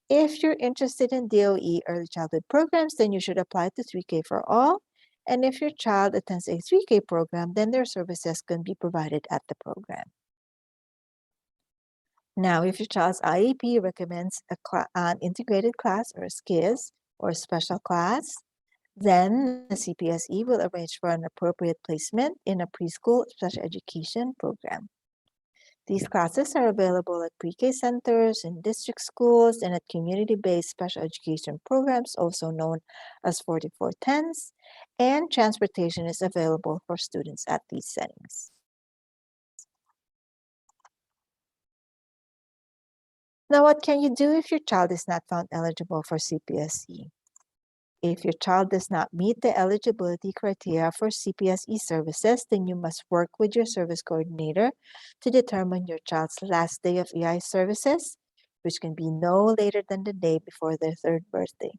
If you're interested in DOE early childhood programs, then you should apply to 3K for all. And if your child attends a 3K program, then their services can be provided at the program. Now, if your child's IEP recommends an integrated class or a SKIS or a special class, then the CPSE will arrange for an appropriate placement in a preschool special education program. These classes are available at pre-K centers, in district schools, and at community-based special education programs, also known as 4410s, and transportation is available for students at these settings. Now, what can you do if your child is not found eligible for CPSE? If your child does not meet the eligibility criteria for CPSE services, then you must work with your service coordinator to determine your child's last day of EI services, which can be no later than the day before their third birthday.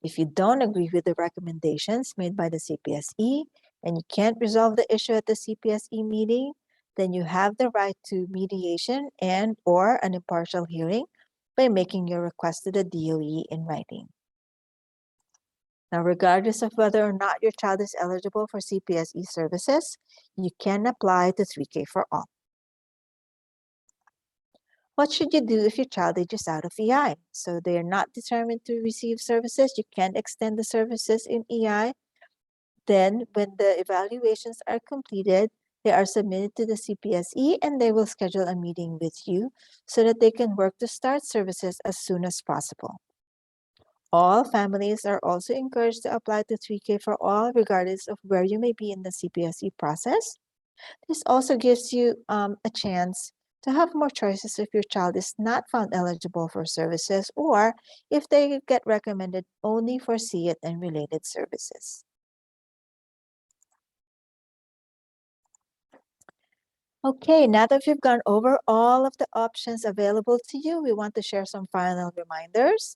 If you don't agree with the recommendations made by the CPSE and you can't resolve the issue at the CPSE meeting, then you have the right to mediation and or an impartial hearing by making your request to the DOE in writing. Now, regardless of whether or not your child is eligible for CPSE services, you can apply to 3K for all. What should you do if your child ages out of EI? So they are not determined to receive services, you can't extend the services in EI. Then when the evaluations are completed, they are submitted to the CPSE and they will schedule a meeting with you so that they can work to start services as soon as possible. All families are also encouraged to apply to 3K for all, regardless of where you may be in the CPSE process. This also gives you a chance to have more choices if your child is not found eligible for services or if they get recommended only for SEIT and related services. Okay, now that we've gone over all of the options available to you, we want to share some final reminders.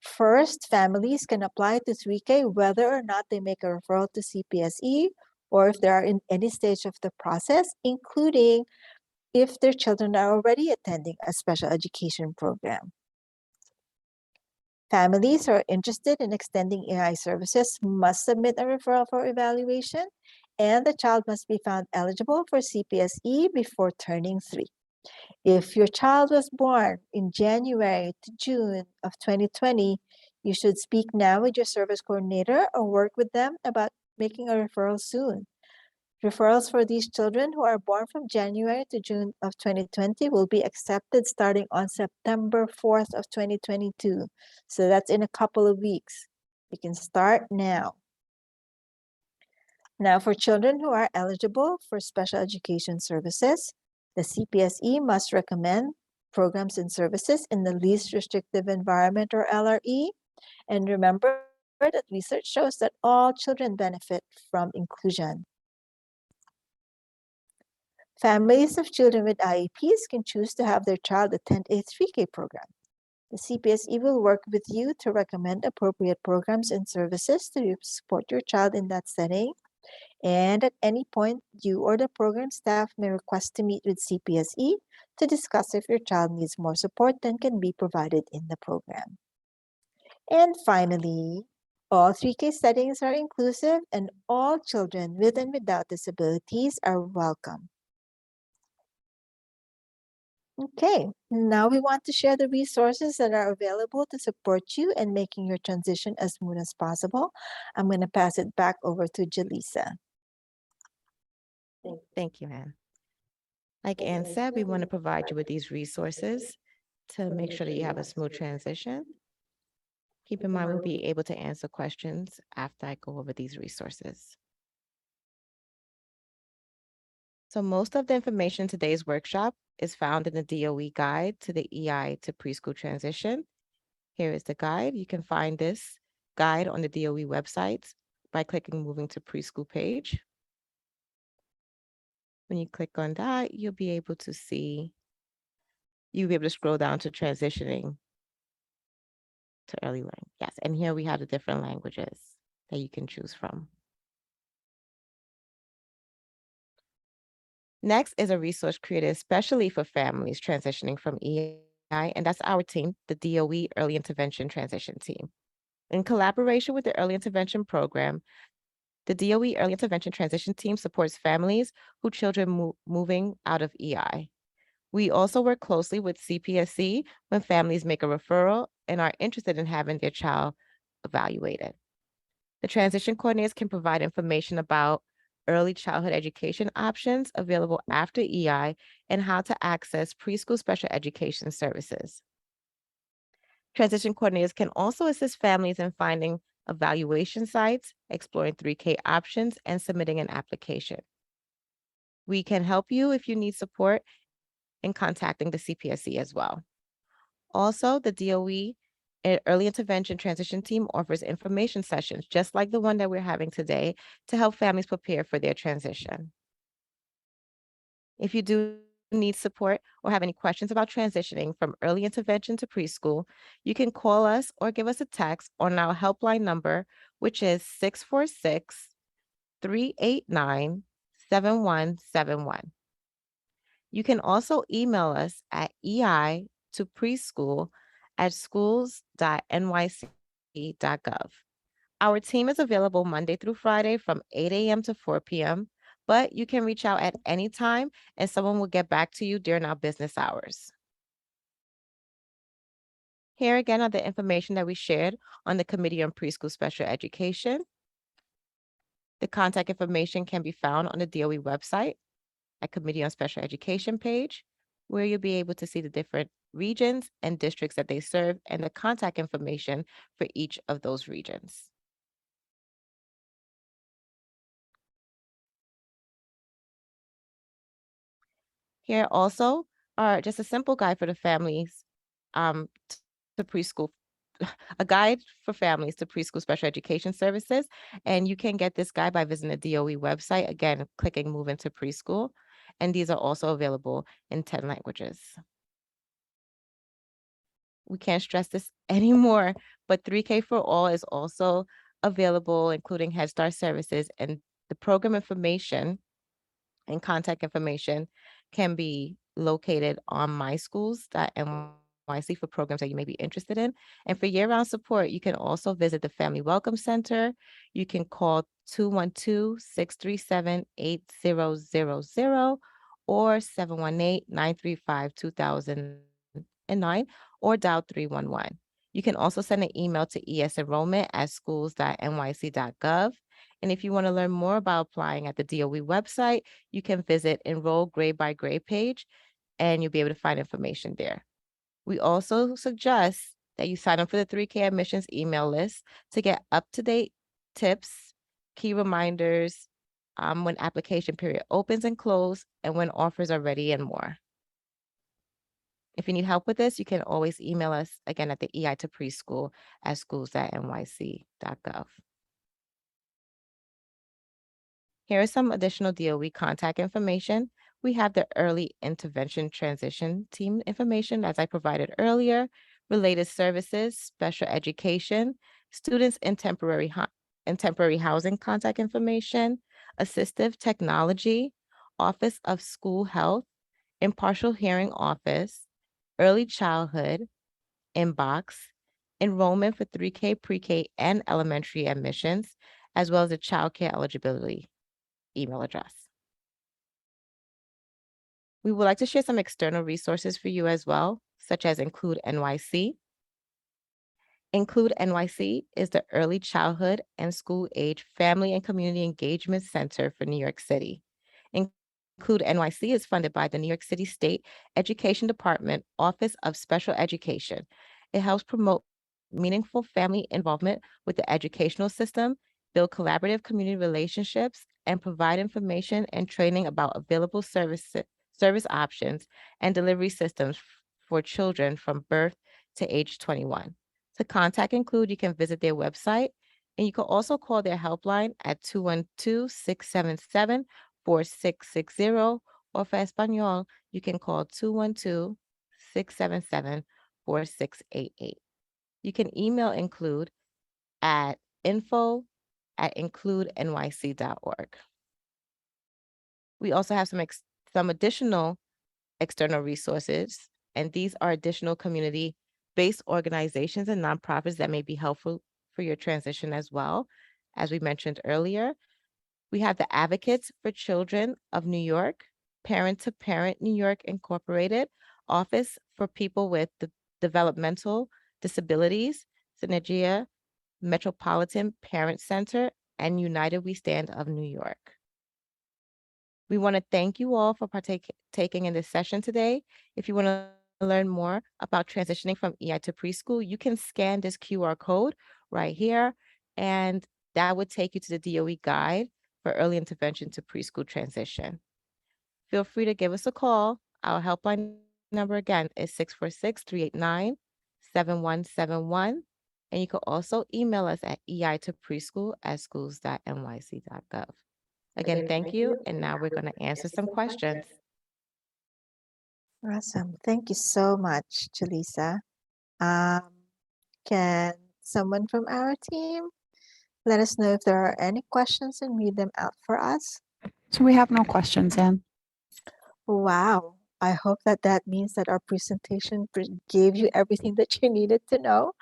First, families can apply to 3K whether or not they make a referral to CPSE or if they are in any stage of the process, including if their children are already attending a special education program. Families who are interested in extending AI services must submit a referral for evaluation, and the child must be found eligible for CPSE before turning 3. If your child was born in January to June of 2020, you should speak now with your service coordinator or work with them about making a referral soon. Referrals for these children who are born from January to June of 2020 will be accepted starting on September 4th of 2022. So that's in a couple of weeks. You can start now. Now, for children who are eligible for special education services, the CPSE must recommend programs and services in the least restrictive environment, or LRE. And remember that research shows that all children benefit from inclusion. Families of children with IEPs can choose to have their child attend a 3K program. The CPSE will work with you to recommend appropriate programs and services to support your child in that setting. And at any point, you or the program staff may request to meet with CPSE to discuss if your child needs more support than can be provided in the program. And finally, all 3K settings are inclusive and all children with and without disabilities are welcome. Okay, now we want to share the resources that are available to support you in making your transition as smooth as possible. I'm going to pass it back over to Jaleesa. Thank you, Anne. Like Anne said, we want to provide you with these resources to make sure that you have a smooth transition. Keep in mind, we'll be able to answer questions after I go over these resources. So most of the information in today's workshop is found in the DOE guide to the EI to preschool transition. Here is the guide. You can find this guide on the DOE website by clicking moving to preschool page. When you click on that, you'll be able to scroll down to transitioning to early learning. Yes, and here we have the different languages that you can choose from. Next is a resource created especially for families transitioning from EI, and that's our team, the DOE Early Intervention Transition Team. In collaboration with the Early Intervention Program, the DOE Early Intervention Transition Team supports families whose children moving out of EI. We also work closely with CPSC when families make a referral and are interested in having their child evaluated. The transition coordinators can provide information about early childhood education options available after EI and how to access preschool special education services. Transition coordinators can also assist families in finding evaluation sites, exploring 3K options, and submitting an application. We can help you if you need support in contacting the CPSC as well. Also, the DOE Early Intervention Transition Team offers information sessions, just like the one that we're having today, to help families prepare for their transition. If you do need support or have any questions about transitioning from early intervention to preschool, you can call us or give us a text on our helpline number, which is 646-389-7171. You can also email us at ei2preschool@schools.nyc.gov. Our team is available Monday through Friday from 8 a.m. to 4 p.m., but you can reach out at any time and someone will get back to you during our business hours. Here again are the information that we shared on the Committee on Preschool Special Education. The contact information can be found on the DOE website at Committee on Special Education page, where you'll be able to see the different regions and districts that they serve and the contact information for each of those regions. Here also are just a simple guide for the families to preschool, a guide for families to preschool special education services. And you can get this guide by visiting the DOE website, again, clicking move into preschool. And these are also available in 10 languages. We can't stress this anymore, but 3K for All is also available, including Head Start services, and the program information and contact information can be located on myschools.nyc for programs that you may be interested in. And for year-round support, you can also visit the Family Welcome Center. You can call 212-637-8000 or 718-935-2009 or dial 311. You can also send an email to esenrollment@schools.nyc.gov. And if you want to learn more about applying at the DOE website, you can visit Enroll Grade by Grade page, and you'll be able to find information there. We also suggest that you sign up for the 3K admissions email list to get up-to-date tips, key reminders, when application period opens and closes, and when offers are ready, and more. If you need help with this, you can always email us again at the ei2preschool@schools.nyc.gov. Here is some additional DOE contact information. We have the Early Intervention Transition Team information, as I provided earlier. related services, special education, students in temporary housing contact information, assistive technology, Office of School Health, impartial hearing office, early childhood, inbox, enrollment for 3K, pre-K, and elementary admissions, as well as the child care eligibility email address. We would like to share some external resources for you as well, such as Include NYC. Include NYC is the early childhood and school age family and community engagement center for New York City. Include NYC is funded by the New York City State Education Department Office of Special Education. It helps promote meaningful family involvement with the educational system, build collaborative community relationships, and provide information and training about available service options and delivery systems for children from birth to age 21. To contact Include, you can visit their website, and you can also call their helpline at 212-677-4660, or for Espanol, you can call 212-677-4688. You can email Include at info@includenyc.org. We also have some additional external resources, and these are additional community-based organizations and nonprofits that may be helpful for your transition as well. As we mentioned earlier, we have the Advocates for Children of New York, Parent to Parent New York Incorporated, Office for People with Developmental Disabilities, Synergia Metropolitan Parent Center, and United We Stand of New York. We want to thank you all for partaking in this session today. If you want to learn more about transitioning from EI to preschool, you can scan this QR code right here, and that would take you to the DOE guide for early intervention to preschool transition. Feel free to give us a call. Our helpline number again is 646-389-7171. And you can also email us at ei2preschool@schools.nyc.gov. Again, thank you. And now we're going to answer some questions. Awesome. Thank you so much, Jaleesa. Can someone from our team let us know if there are any questions and read them out for us? So we have no questions, Anne. Wow. I hope that that means that our presentation gave you everything that you needed to know.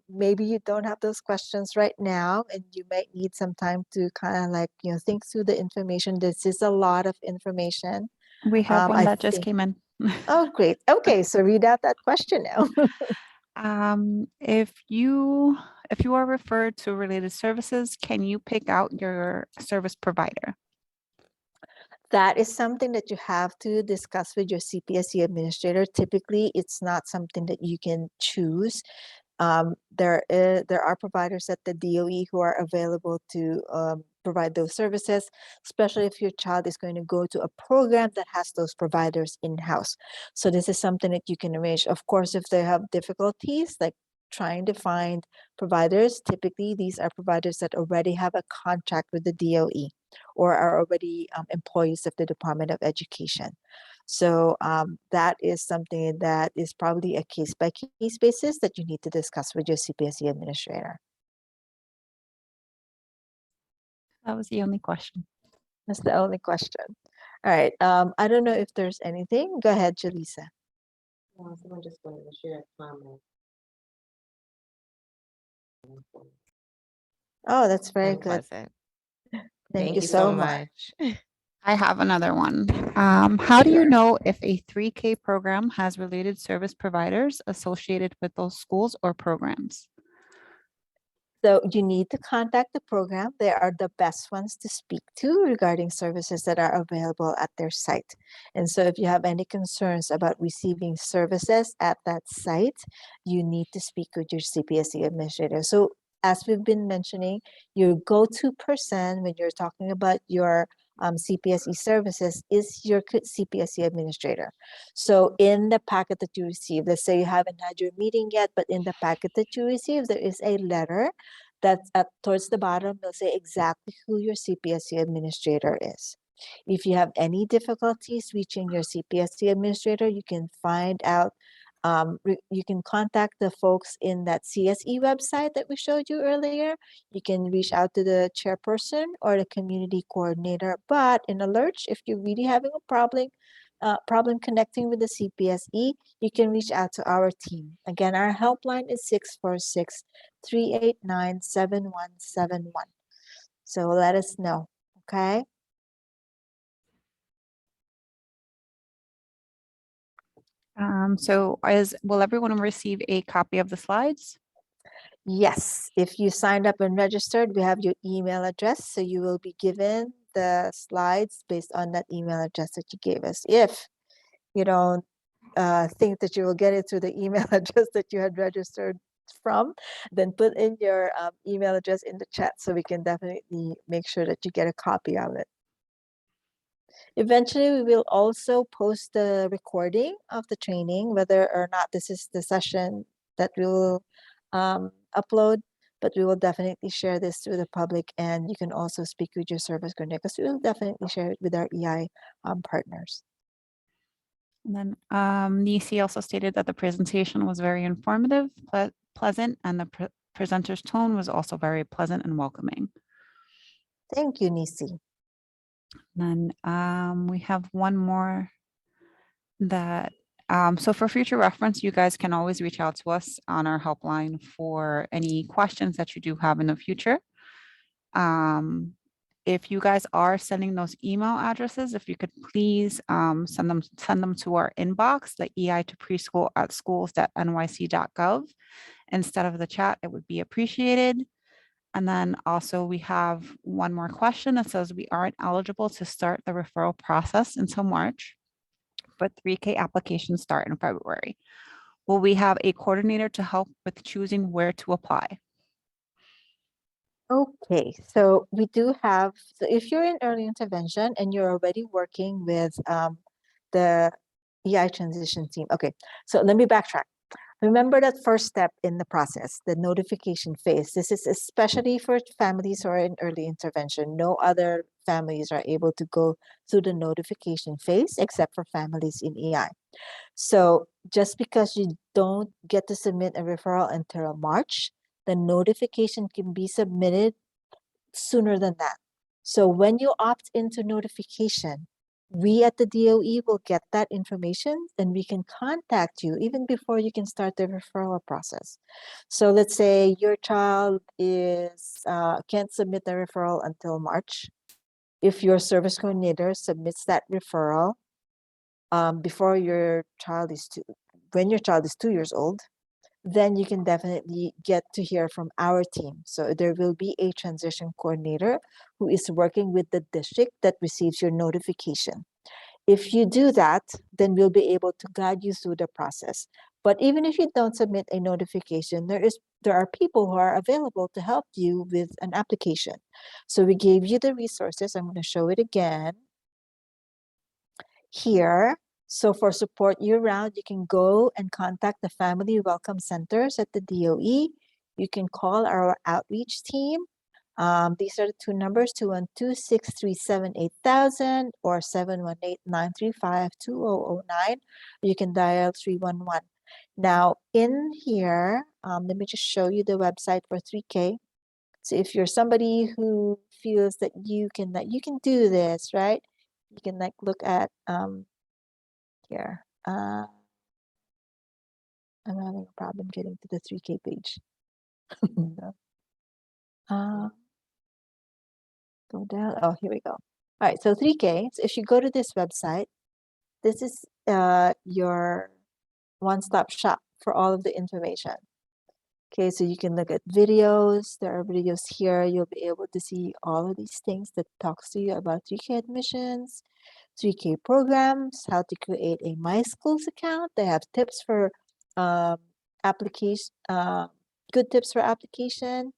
Maybe you don't have those questions right now, and you might need some time to kind of like, think through the information. This is a lot of information. We have one I that just think- came in. Oh, great. Okay, so read out that question now. If you are referred to related services, can you pick out your service provider? That is something that you have to discuss with your CPSC administrator. Typically, it's not something that you can choose. There are providers at the DOE who are available to provide those services, especially if your child is going to go to a program that has those providers in-house. So this is something that you can arrange. Of course, if they have difficulties, like trying to find providers, typically these are providers that already have a contract with the DOE or are already employees of the Department of Education. So that is something that is probably a case-by-case basis that you need to discuss with your CPSC administrator. That was the only question. That's the only question. All right. I don't know if there's anything. Go ahead, Jaleesa. Someone just wanted to share a comment. Oh, that's very good. Pleasant. Thank you so much. I have another one. How do you know if a 3K program has related service providers associated with those schools or programs? So you need to contact the program. They are the best ones to speak to regarding services that are available at their site. And so if you have any concerns about receiving services at that site, you need to speak with your CPSC administrator. So as we've been mentioning, your go-to person when you're talking about your CPSE services is your CPSE administrator. So in the packet that you receive, let's say you haven't had your meeting yet, but in the packet that you receive, there is a letter that's towards the bottom. They'll say exactly who your CPSE administrator is. If you have any difficulties reaching your CPSE administrator, you can find out You can contact the folks in that CSE website that we showed you earlier. You can reach out to the chairperson or the community coordinator. But in a lurch, if you're really having a problem connecting with the CPSE, you can reach out to our team. Again, our helpline is 646-389-7171. So let us know, okay? So will everyone receive a copy of the slides? Yes, if you signed up and registered, we have your email address. So you will be given the slides based on that email address that you gave us. If you don't think that you will get it through the email address that you had registered from, then put in your email address in the chat so we can definitely make sure that you get a copy of it. Eventually, we will also post the recording of the training, whether or not this is the session that we will upload, but we will definitely share this to the public, and you can also speak with your service coordinator because we will definitely share it with our EI partners. And then Nisi also stated that the presentation was very informative, pleasant, and the presenter's tone was also very pleasant and welcoming. Thank you, Nisi. And then we have one more that, so for future reference, you guys can always reach out to us on our helpline for any questions that you do have in the future. If you guys are sending those email addresses, if you could please send them to our inbox, the EI to preschool at schools.nyc.gov instead of the chat, it would be appreciated. And then also we have one more question that says we aren't eligible to start the referral process until March, but 3K applications start in February. Will we have a coordinator to help with choosing where to apply? Okay, so we do have, so if you're in early intervention and you're already working with the EI transition team, okay, so let me backtrack. Remember that first step in the process, the notification phase. This is especially for families who are in early intervention. No other families are able to go through the notification phase except for families in EI. So just because you don't get to submit a referral until March, the notification can be submitted sooner than that. So when you opt into notification, we at the DOE will get that information and we can contact you even before you can start the referral process. So let's say your child is can't submit the referral until March. If your service coordinator submits that referral before your child is when your child is 2 years old, then you can definitely get to hear from our team. So there will be a transition coordinator who is working with the district that receives your notification. If you do that, then we'll be able to guide you through the process. But even if you don't submit a notification, there are people who are available to help you with an application. So we gave you the resources. I'm going to show it again here. So for support year-round, you can go and contact the Family Welcome Centers at the DOE. You can call our outreach team. These are the two numbers, 212-637-8000 or 718-935-2009. You can dial 311. Now in here, let me just show you the website for 3K. So if you're somebody who feels that you can do this, right? You can look at here. I'm having a problem getting to the 3K page. No. Go down. Oh, here we go. All right, so 3K. So if you go to this website, this is your one-stop shop for all of the information. Okay, so you can look at videos. There are videos here. You'll be able to see all of these things that talks to you about 3K admissions, 3K programs, how to create a My Schools account. They have tips for application, good tips for application,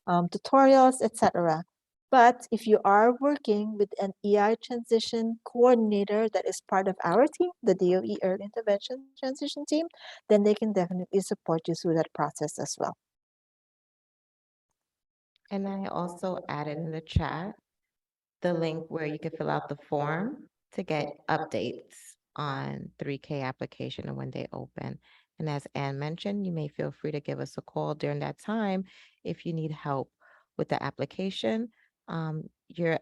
tutorials, etc. But if you are working with an EI transition coordinator that is part of our team, the DOE Early Intervention Transition Team, then they can definitely support you through that process as well. And I also added in the chat the link where you can fill out the form to get updates on 3K application and when they open. And as Anne mentioned, you may feel free to give us a call during that time if you need help with the application. You're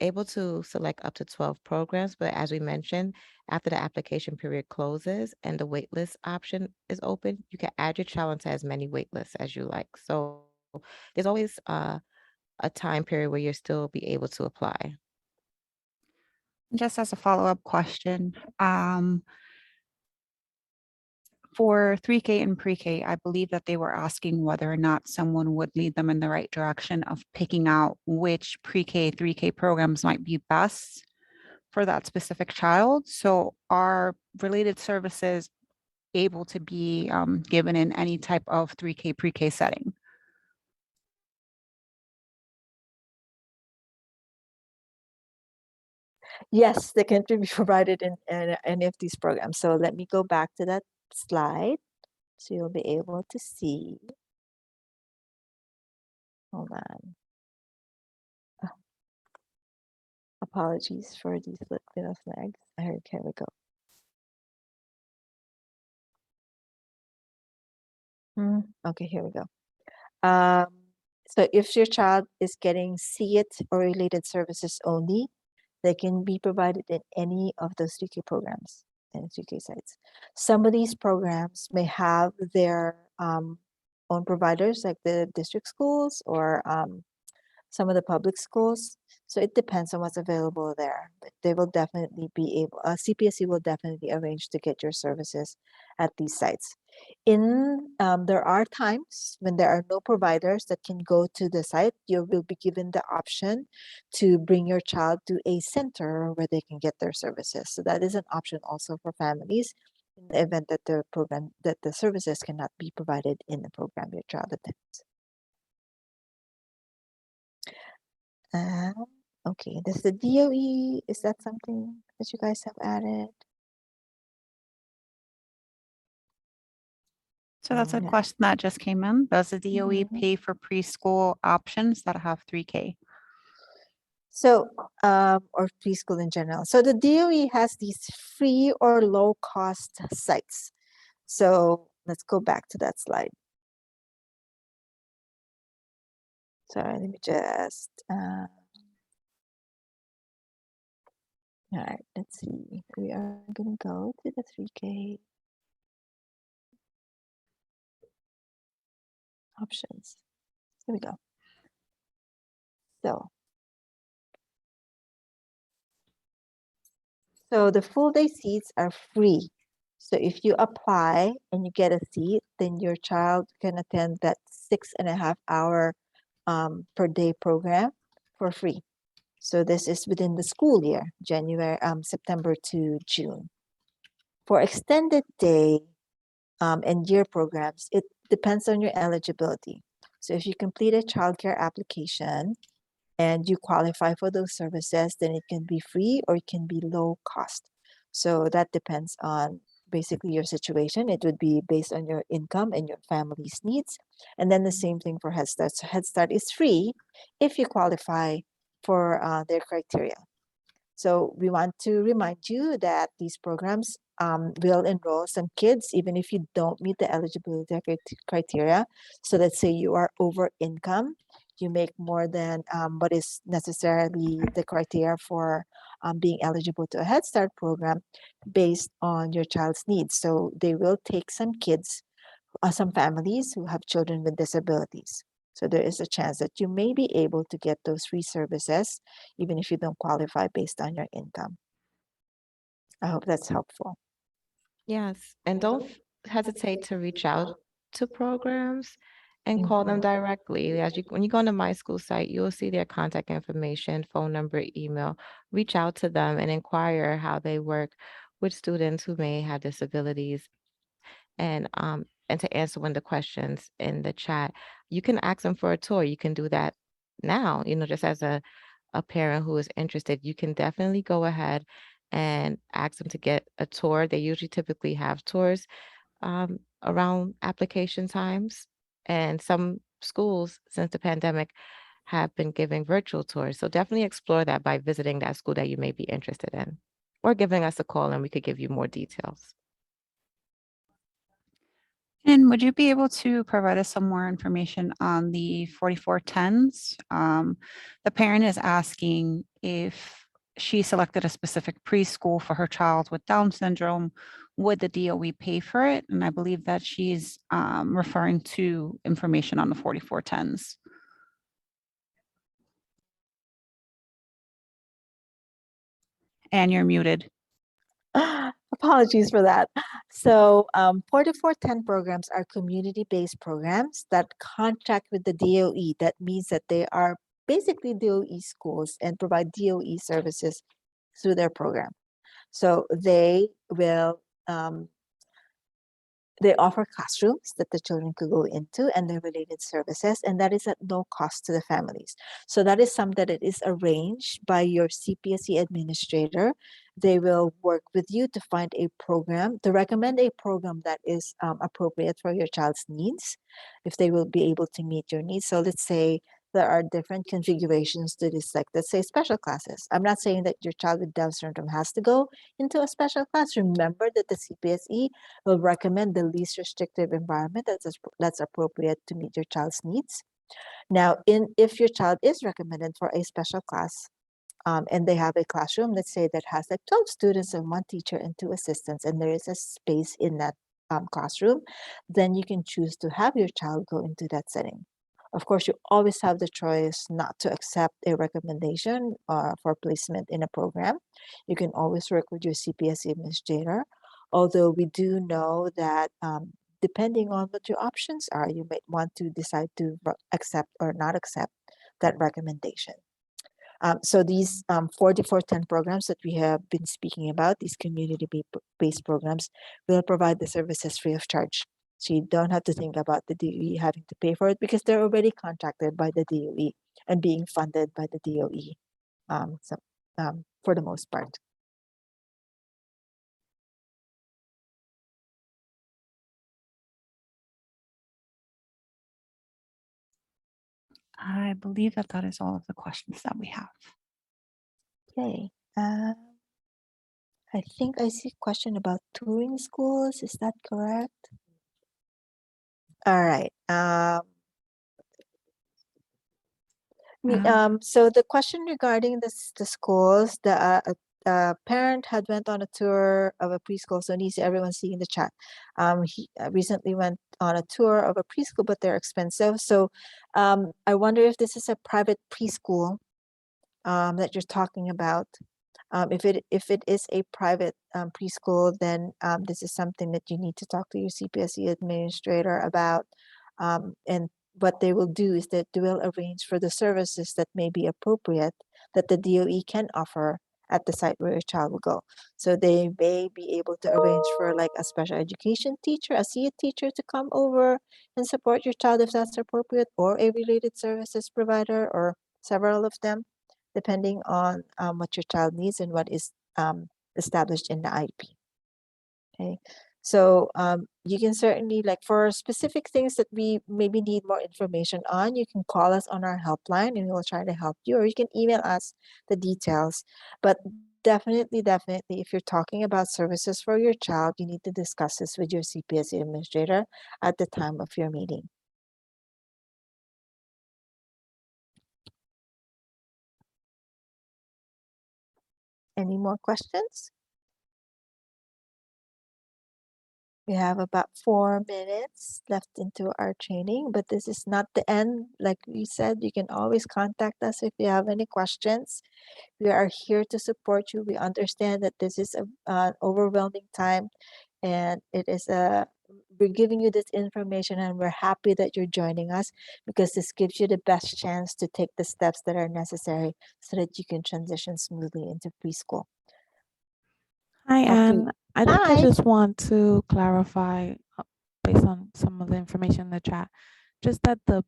able to select up to 12 programs, but as we mentioned, after the application period closes and the waitlist option is open, you can add your child into as many waitlists as you like. So there's always a time period where you'll still be able to apply. Just as a follow-up question, for 3K and pre-K, I believe that they were asking whether or not someone would lead them in the right direction of picking out which pre-K, 3K programs might be best for that specific child. So are related services able to be given in any type of 3K pre-K setting? Yes, they can be provided in any of these programs. So let me go back to that slide so you'll be able to see. Hold on. Apologies for these little flags. Here we go. Okay, here we go. So if your child is getting SEET or related services only, they can be provided in any of those 3K programs and 3K sites. Some of these programs may have their own providers, like the district schools or some of the public schools. So it depends on what's available there. But they will definitely be able, CPSC will definitely arrange to get your services at these sites. There are times when there are no providers that can go to the site. You will be given the option to bring your child to a center where they can get their services. So that is an option also for families in the event that the services cannot be provided in the program your child attends. Okay, does the DOE, is that something that you guys have added? So that's a No. question that just came in. Does the DOE Mhm. pay for preschool options that have 3K? So, or preschool in general. So the DOE has these free or low cost sites. So let's go back to that slide. Sorry, let me just, all right, let's see. We are going to go to the 3K options. Here we go. So the full day seats are free. So if you apply and you get a seat, then your child can attend that 6.5 hour per day program for free. So this is within the school year, September to June. For extended day and year programs, it depends on your eligibility. So if you complete a childcare application and you qualify for those services, then it can be free or it can be low cost. So that depends on basically your situation. It would be based on your income and your family's needs. And then the same thing for Head Start. So Head Start is free if you qualify for their criteria. So we want to remind you that these programs will enroll some kids even if you don't meet the eligibility criteria. So let's say you are over income, you make more than what is necessarily the criteria for being eligible to a Head Start program based on your child's needs. So they will take some kids, some families who have children with disabilities. So there is a chance that you may be able to get those free services, even if you don't qualify based on your income. I hope that's helpful. Yes, and don't hesitate to reach out to programs and call them directly. When you go on the My School site, you'll see their contact information, phone number, email. Reach out to them and inquire how they work with students who may have disabilities. And to answer one of the questions in the chat, you can ask them for a tour. You can do that now, just as a parent who is interested, you can definitely go ahead and ask them to get a tour. They usually typically have tours around application times. And some schools, since the pandemic, have been giving virtual tours. So definitely explore that by visiting that school that you may be interested in or giving us a call and we could give you more details. And would you be able to provide us some more information on the 4410s? The parent is asking if she selected a specific preschool for her child with Down syndrome, would the DOE pay for it? And I believe that she's referring to information on the 4410s. And you're muted. Apologies for that. So 4410 programs are community-based programs that contract with the DOE. That means that they are basically DOE schools and provide DOE services through their program. So they will they offer classrooms that the children could go into and their related services, and that is at no cost to the families. So that is something that it is arranged by your CPSE administrator. They will work with you to find a program, to recommend a program that is appropriate for your child's needs, if they will be able to meet your needs. So let's say there are different configurations to this, like let's say special classes. I'm not saying that your child with Down syndrome has to go into a special class. Remember that the CPSE will recommend the least restrictive environment that's appropriate to meet your child's needs. Now, if your child is recommended for a special class, and they have a classroom, let's say that has like 12 students and 1 teacher and 2 assistants, and there is a space in that classroom, then you can choose to have your child go into that setting. Of course, you always have the choice not to accept a recommendation for placement in a program. You can always work with your CPSE administrator, although we do know that depending on what your options are, you might want to decide to accept or not accept that recommendation. So these 4410 programs that we have been speaking about, these community-based programs, will provide the services free of charge. So you don't have to think about the DOE having to pay for it because they're already contracted by the DOE and being funded by the DOE for the most part. I believe that that is all of the questions that we have. Okay. I think I see a question about touring schools. Is that correct? All right. So the question regarding the schools, the parent had went on a tour of a preschool. So Nisi, everyone's seeing the chat. He recently went on a tour of a preschool, but they're expensive. So I wonder if this is a private preschool that you're talking about. If it is a private preschool, then this is something that you need to talk to your CPSE administrator about. And what they will do is that they will arrange for the services that may be appropriate that the DOE can offer at the site where your child will go. So they may be able to arrange for like a special education teacher, a CE teacher to come over and support your child if that's appropriate, or a related services provider, or several of them, depending on what your child needs and what is established in the IEP. Okay, so you can certainly, like for specific things that we maybe need more information on, you can call us on our helpline and we'll try to help you, or you can email us the details. But definitely, if you're talking about services for your child, you need to discuss this with your CPSE administrator at the time of your meeting. Any more questions? We have about 4 minutes left into our training, but this is not the end. Like we said, you can always contact us if you have any questions. We are here to support you. We understand that this is an overwhelming time, and we're giving you this information, and we're happy that you're joining us because this gives you the best chance to take the steps that are necessary so that you can transition smoothly into preschool. Hi, After- Anne. I think I Hi. just want to clarify based on some of the information in the chat, just that the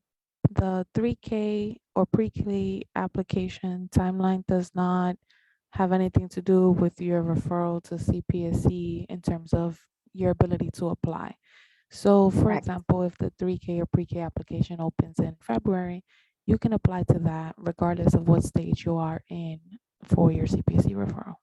3K or pre-K application timeline does not have anything to do with your referral to CPSE in terms of your ability to apply. So for Correct. example, if the 3K or pre-K application opens in February, you can apply to that regardless of what stage you are in for your CPSE referral.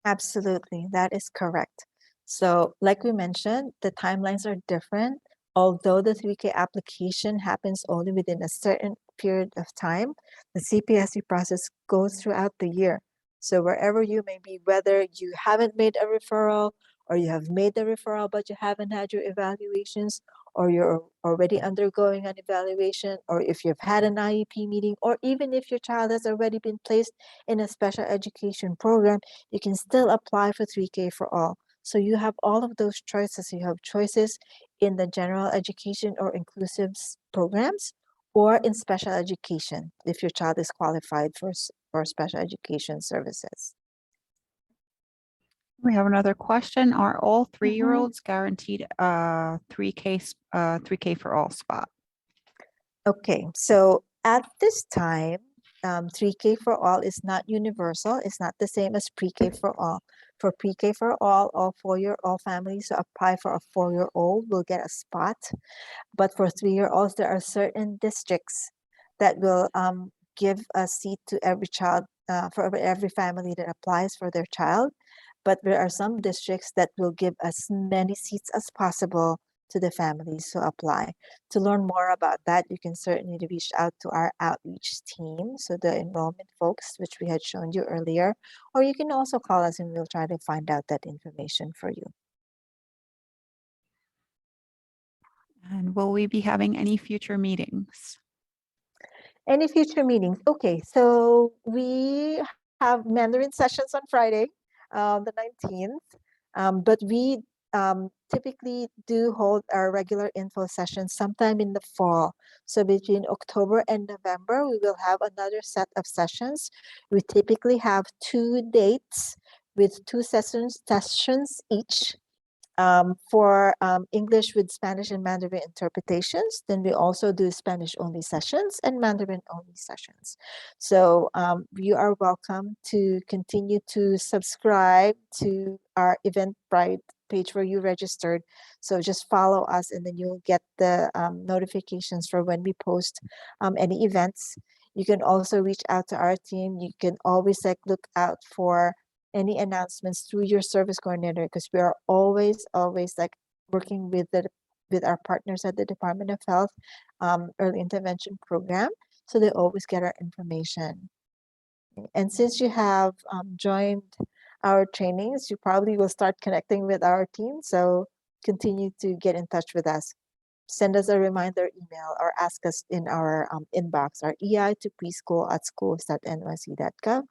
Absolutely, that is correct. So like we mentioned, the timelines are different. Although the 3K application happens only within a certain period of time, the CPSC process goes throughout the year. So wherever you may be, whether you haven't made a referral or you have made the referral but you haven't had your evaluations, or you're already undergoing an evaluation, or if you've had an IEP meeting, or even if your child has already been placed in a special education program, you can still apply for 3K for all. So you have all of those choices. You have choices in the general education or inclusive programs, or in special education if your child is qualified for special education services. We have another question. Are all 3-year-olds guaranteed 3K for all spot? Okay, so at this time, 3K for all is not universal. It's not the same as pre-K for all. For pre-K for all 4-year-old families who apply for a 4-year-old will get a spot. But for 3-year-olds, there are certain districts that will give a seat to every child, for every family that applies for their child. But there are some districts that will give as many seats as possible to the families who apply. To learn more about that, you can certainly reach out to our outreach team, so the enrollment folks, which we had shown you earlier, or you can also call us and we'll try to find out that information for you. And will we be having any future meetings? Any future meetings? Okay, so we have Mandarin sessions on Friday, the 19th, but we typically do hold our regular info sessions sometime in the fall. So between October and November, we will have another set of sessions. We typically have 2 dates with 2 sessions each. For English with Spanish and Mandarin interpretations. Then we also do Spanish only sessions and Mandarin only sessions. So you are welcome to continue to subscribe to our Eventbrite page where you registered. So just follow us and then you'll get the notifications for when we post any events. You can also reach out to our team. You can always look out for any announcements through your service coordinator, because we are always working with our partners at the Department of Health early intervention program, so they always get our information. And since you have joined our trainings, you probably will start connecting with our team, so continue to get in touch with us. Send us a reminder email or ask us in our inbox, our EI to preschool@schools.nyc.gov.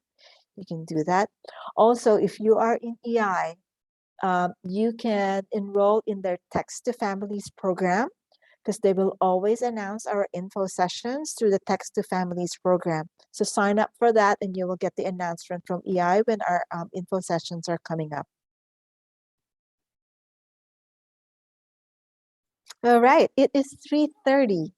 You can do that. Also, if you are in EI, you can enroll in their Text to Families program, because they will always announce our info sessions through the Text to Families program. So sign up for that and you will get the announcement from EI when our info sessions are coming up. All right, it is 3:30.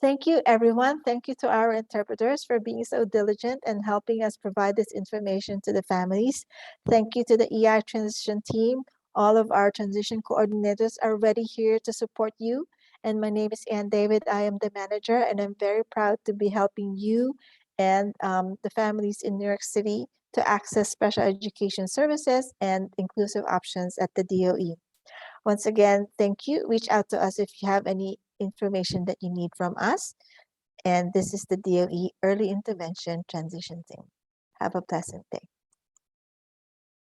Thank you, everyone. Thank you to our interpreters for being so diligent and helping us provide this information to the families. Thank you to the EI transition team. All of our transition coordinators are ready here to support you. And my name is Ann David. I am the manager, and I'm very proud to be helping you and the families in New York City to access special education services and inclusive options at the DOE. Once again, thank you. Reach out to us if you have any information that you need from us. And this is the DOE Early Intervention Transition Team. Have a pleasant day.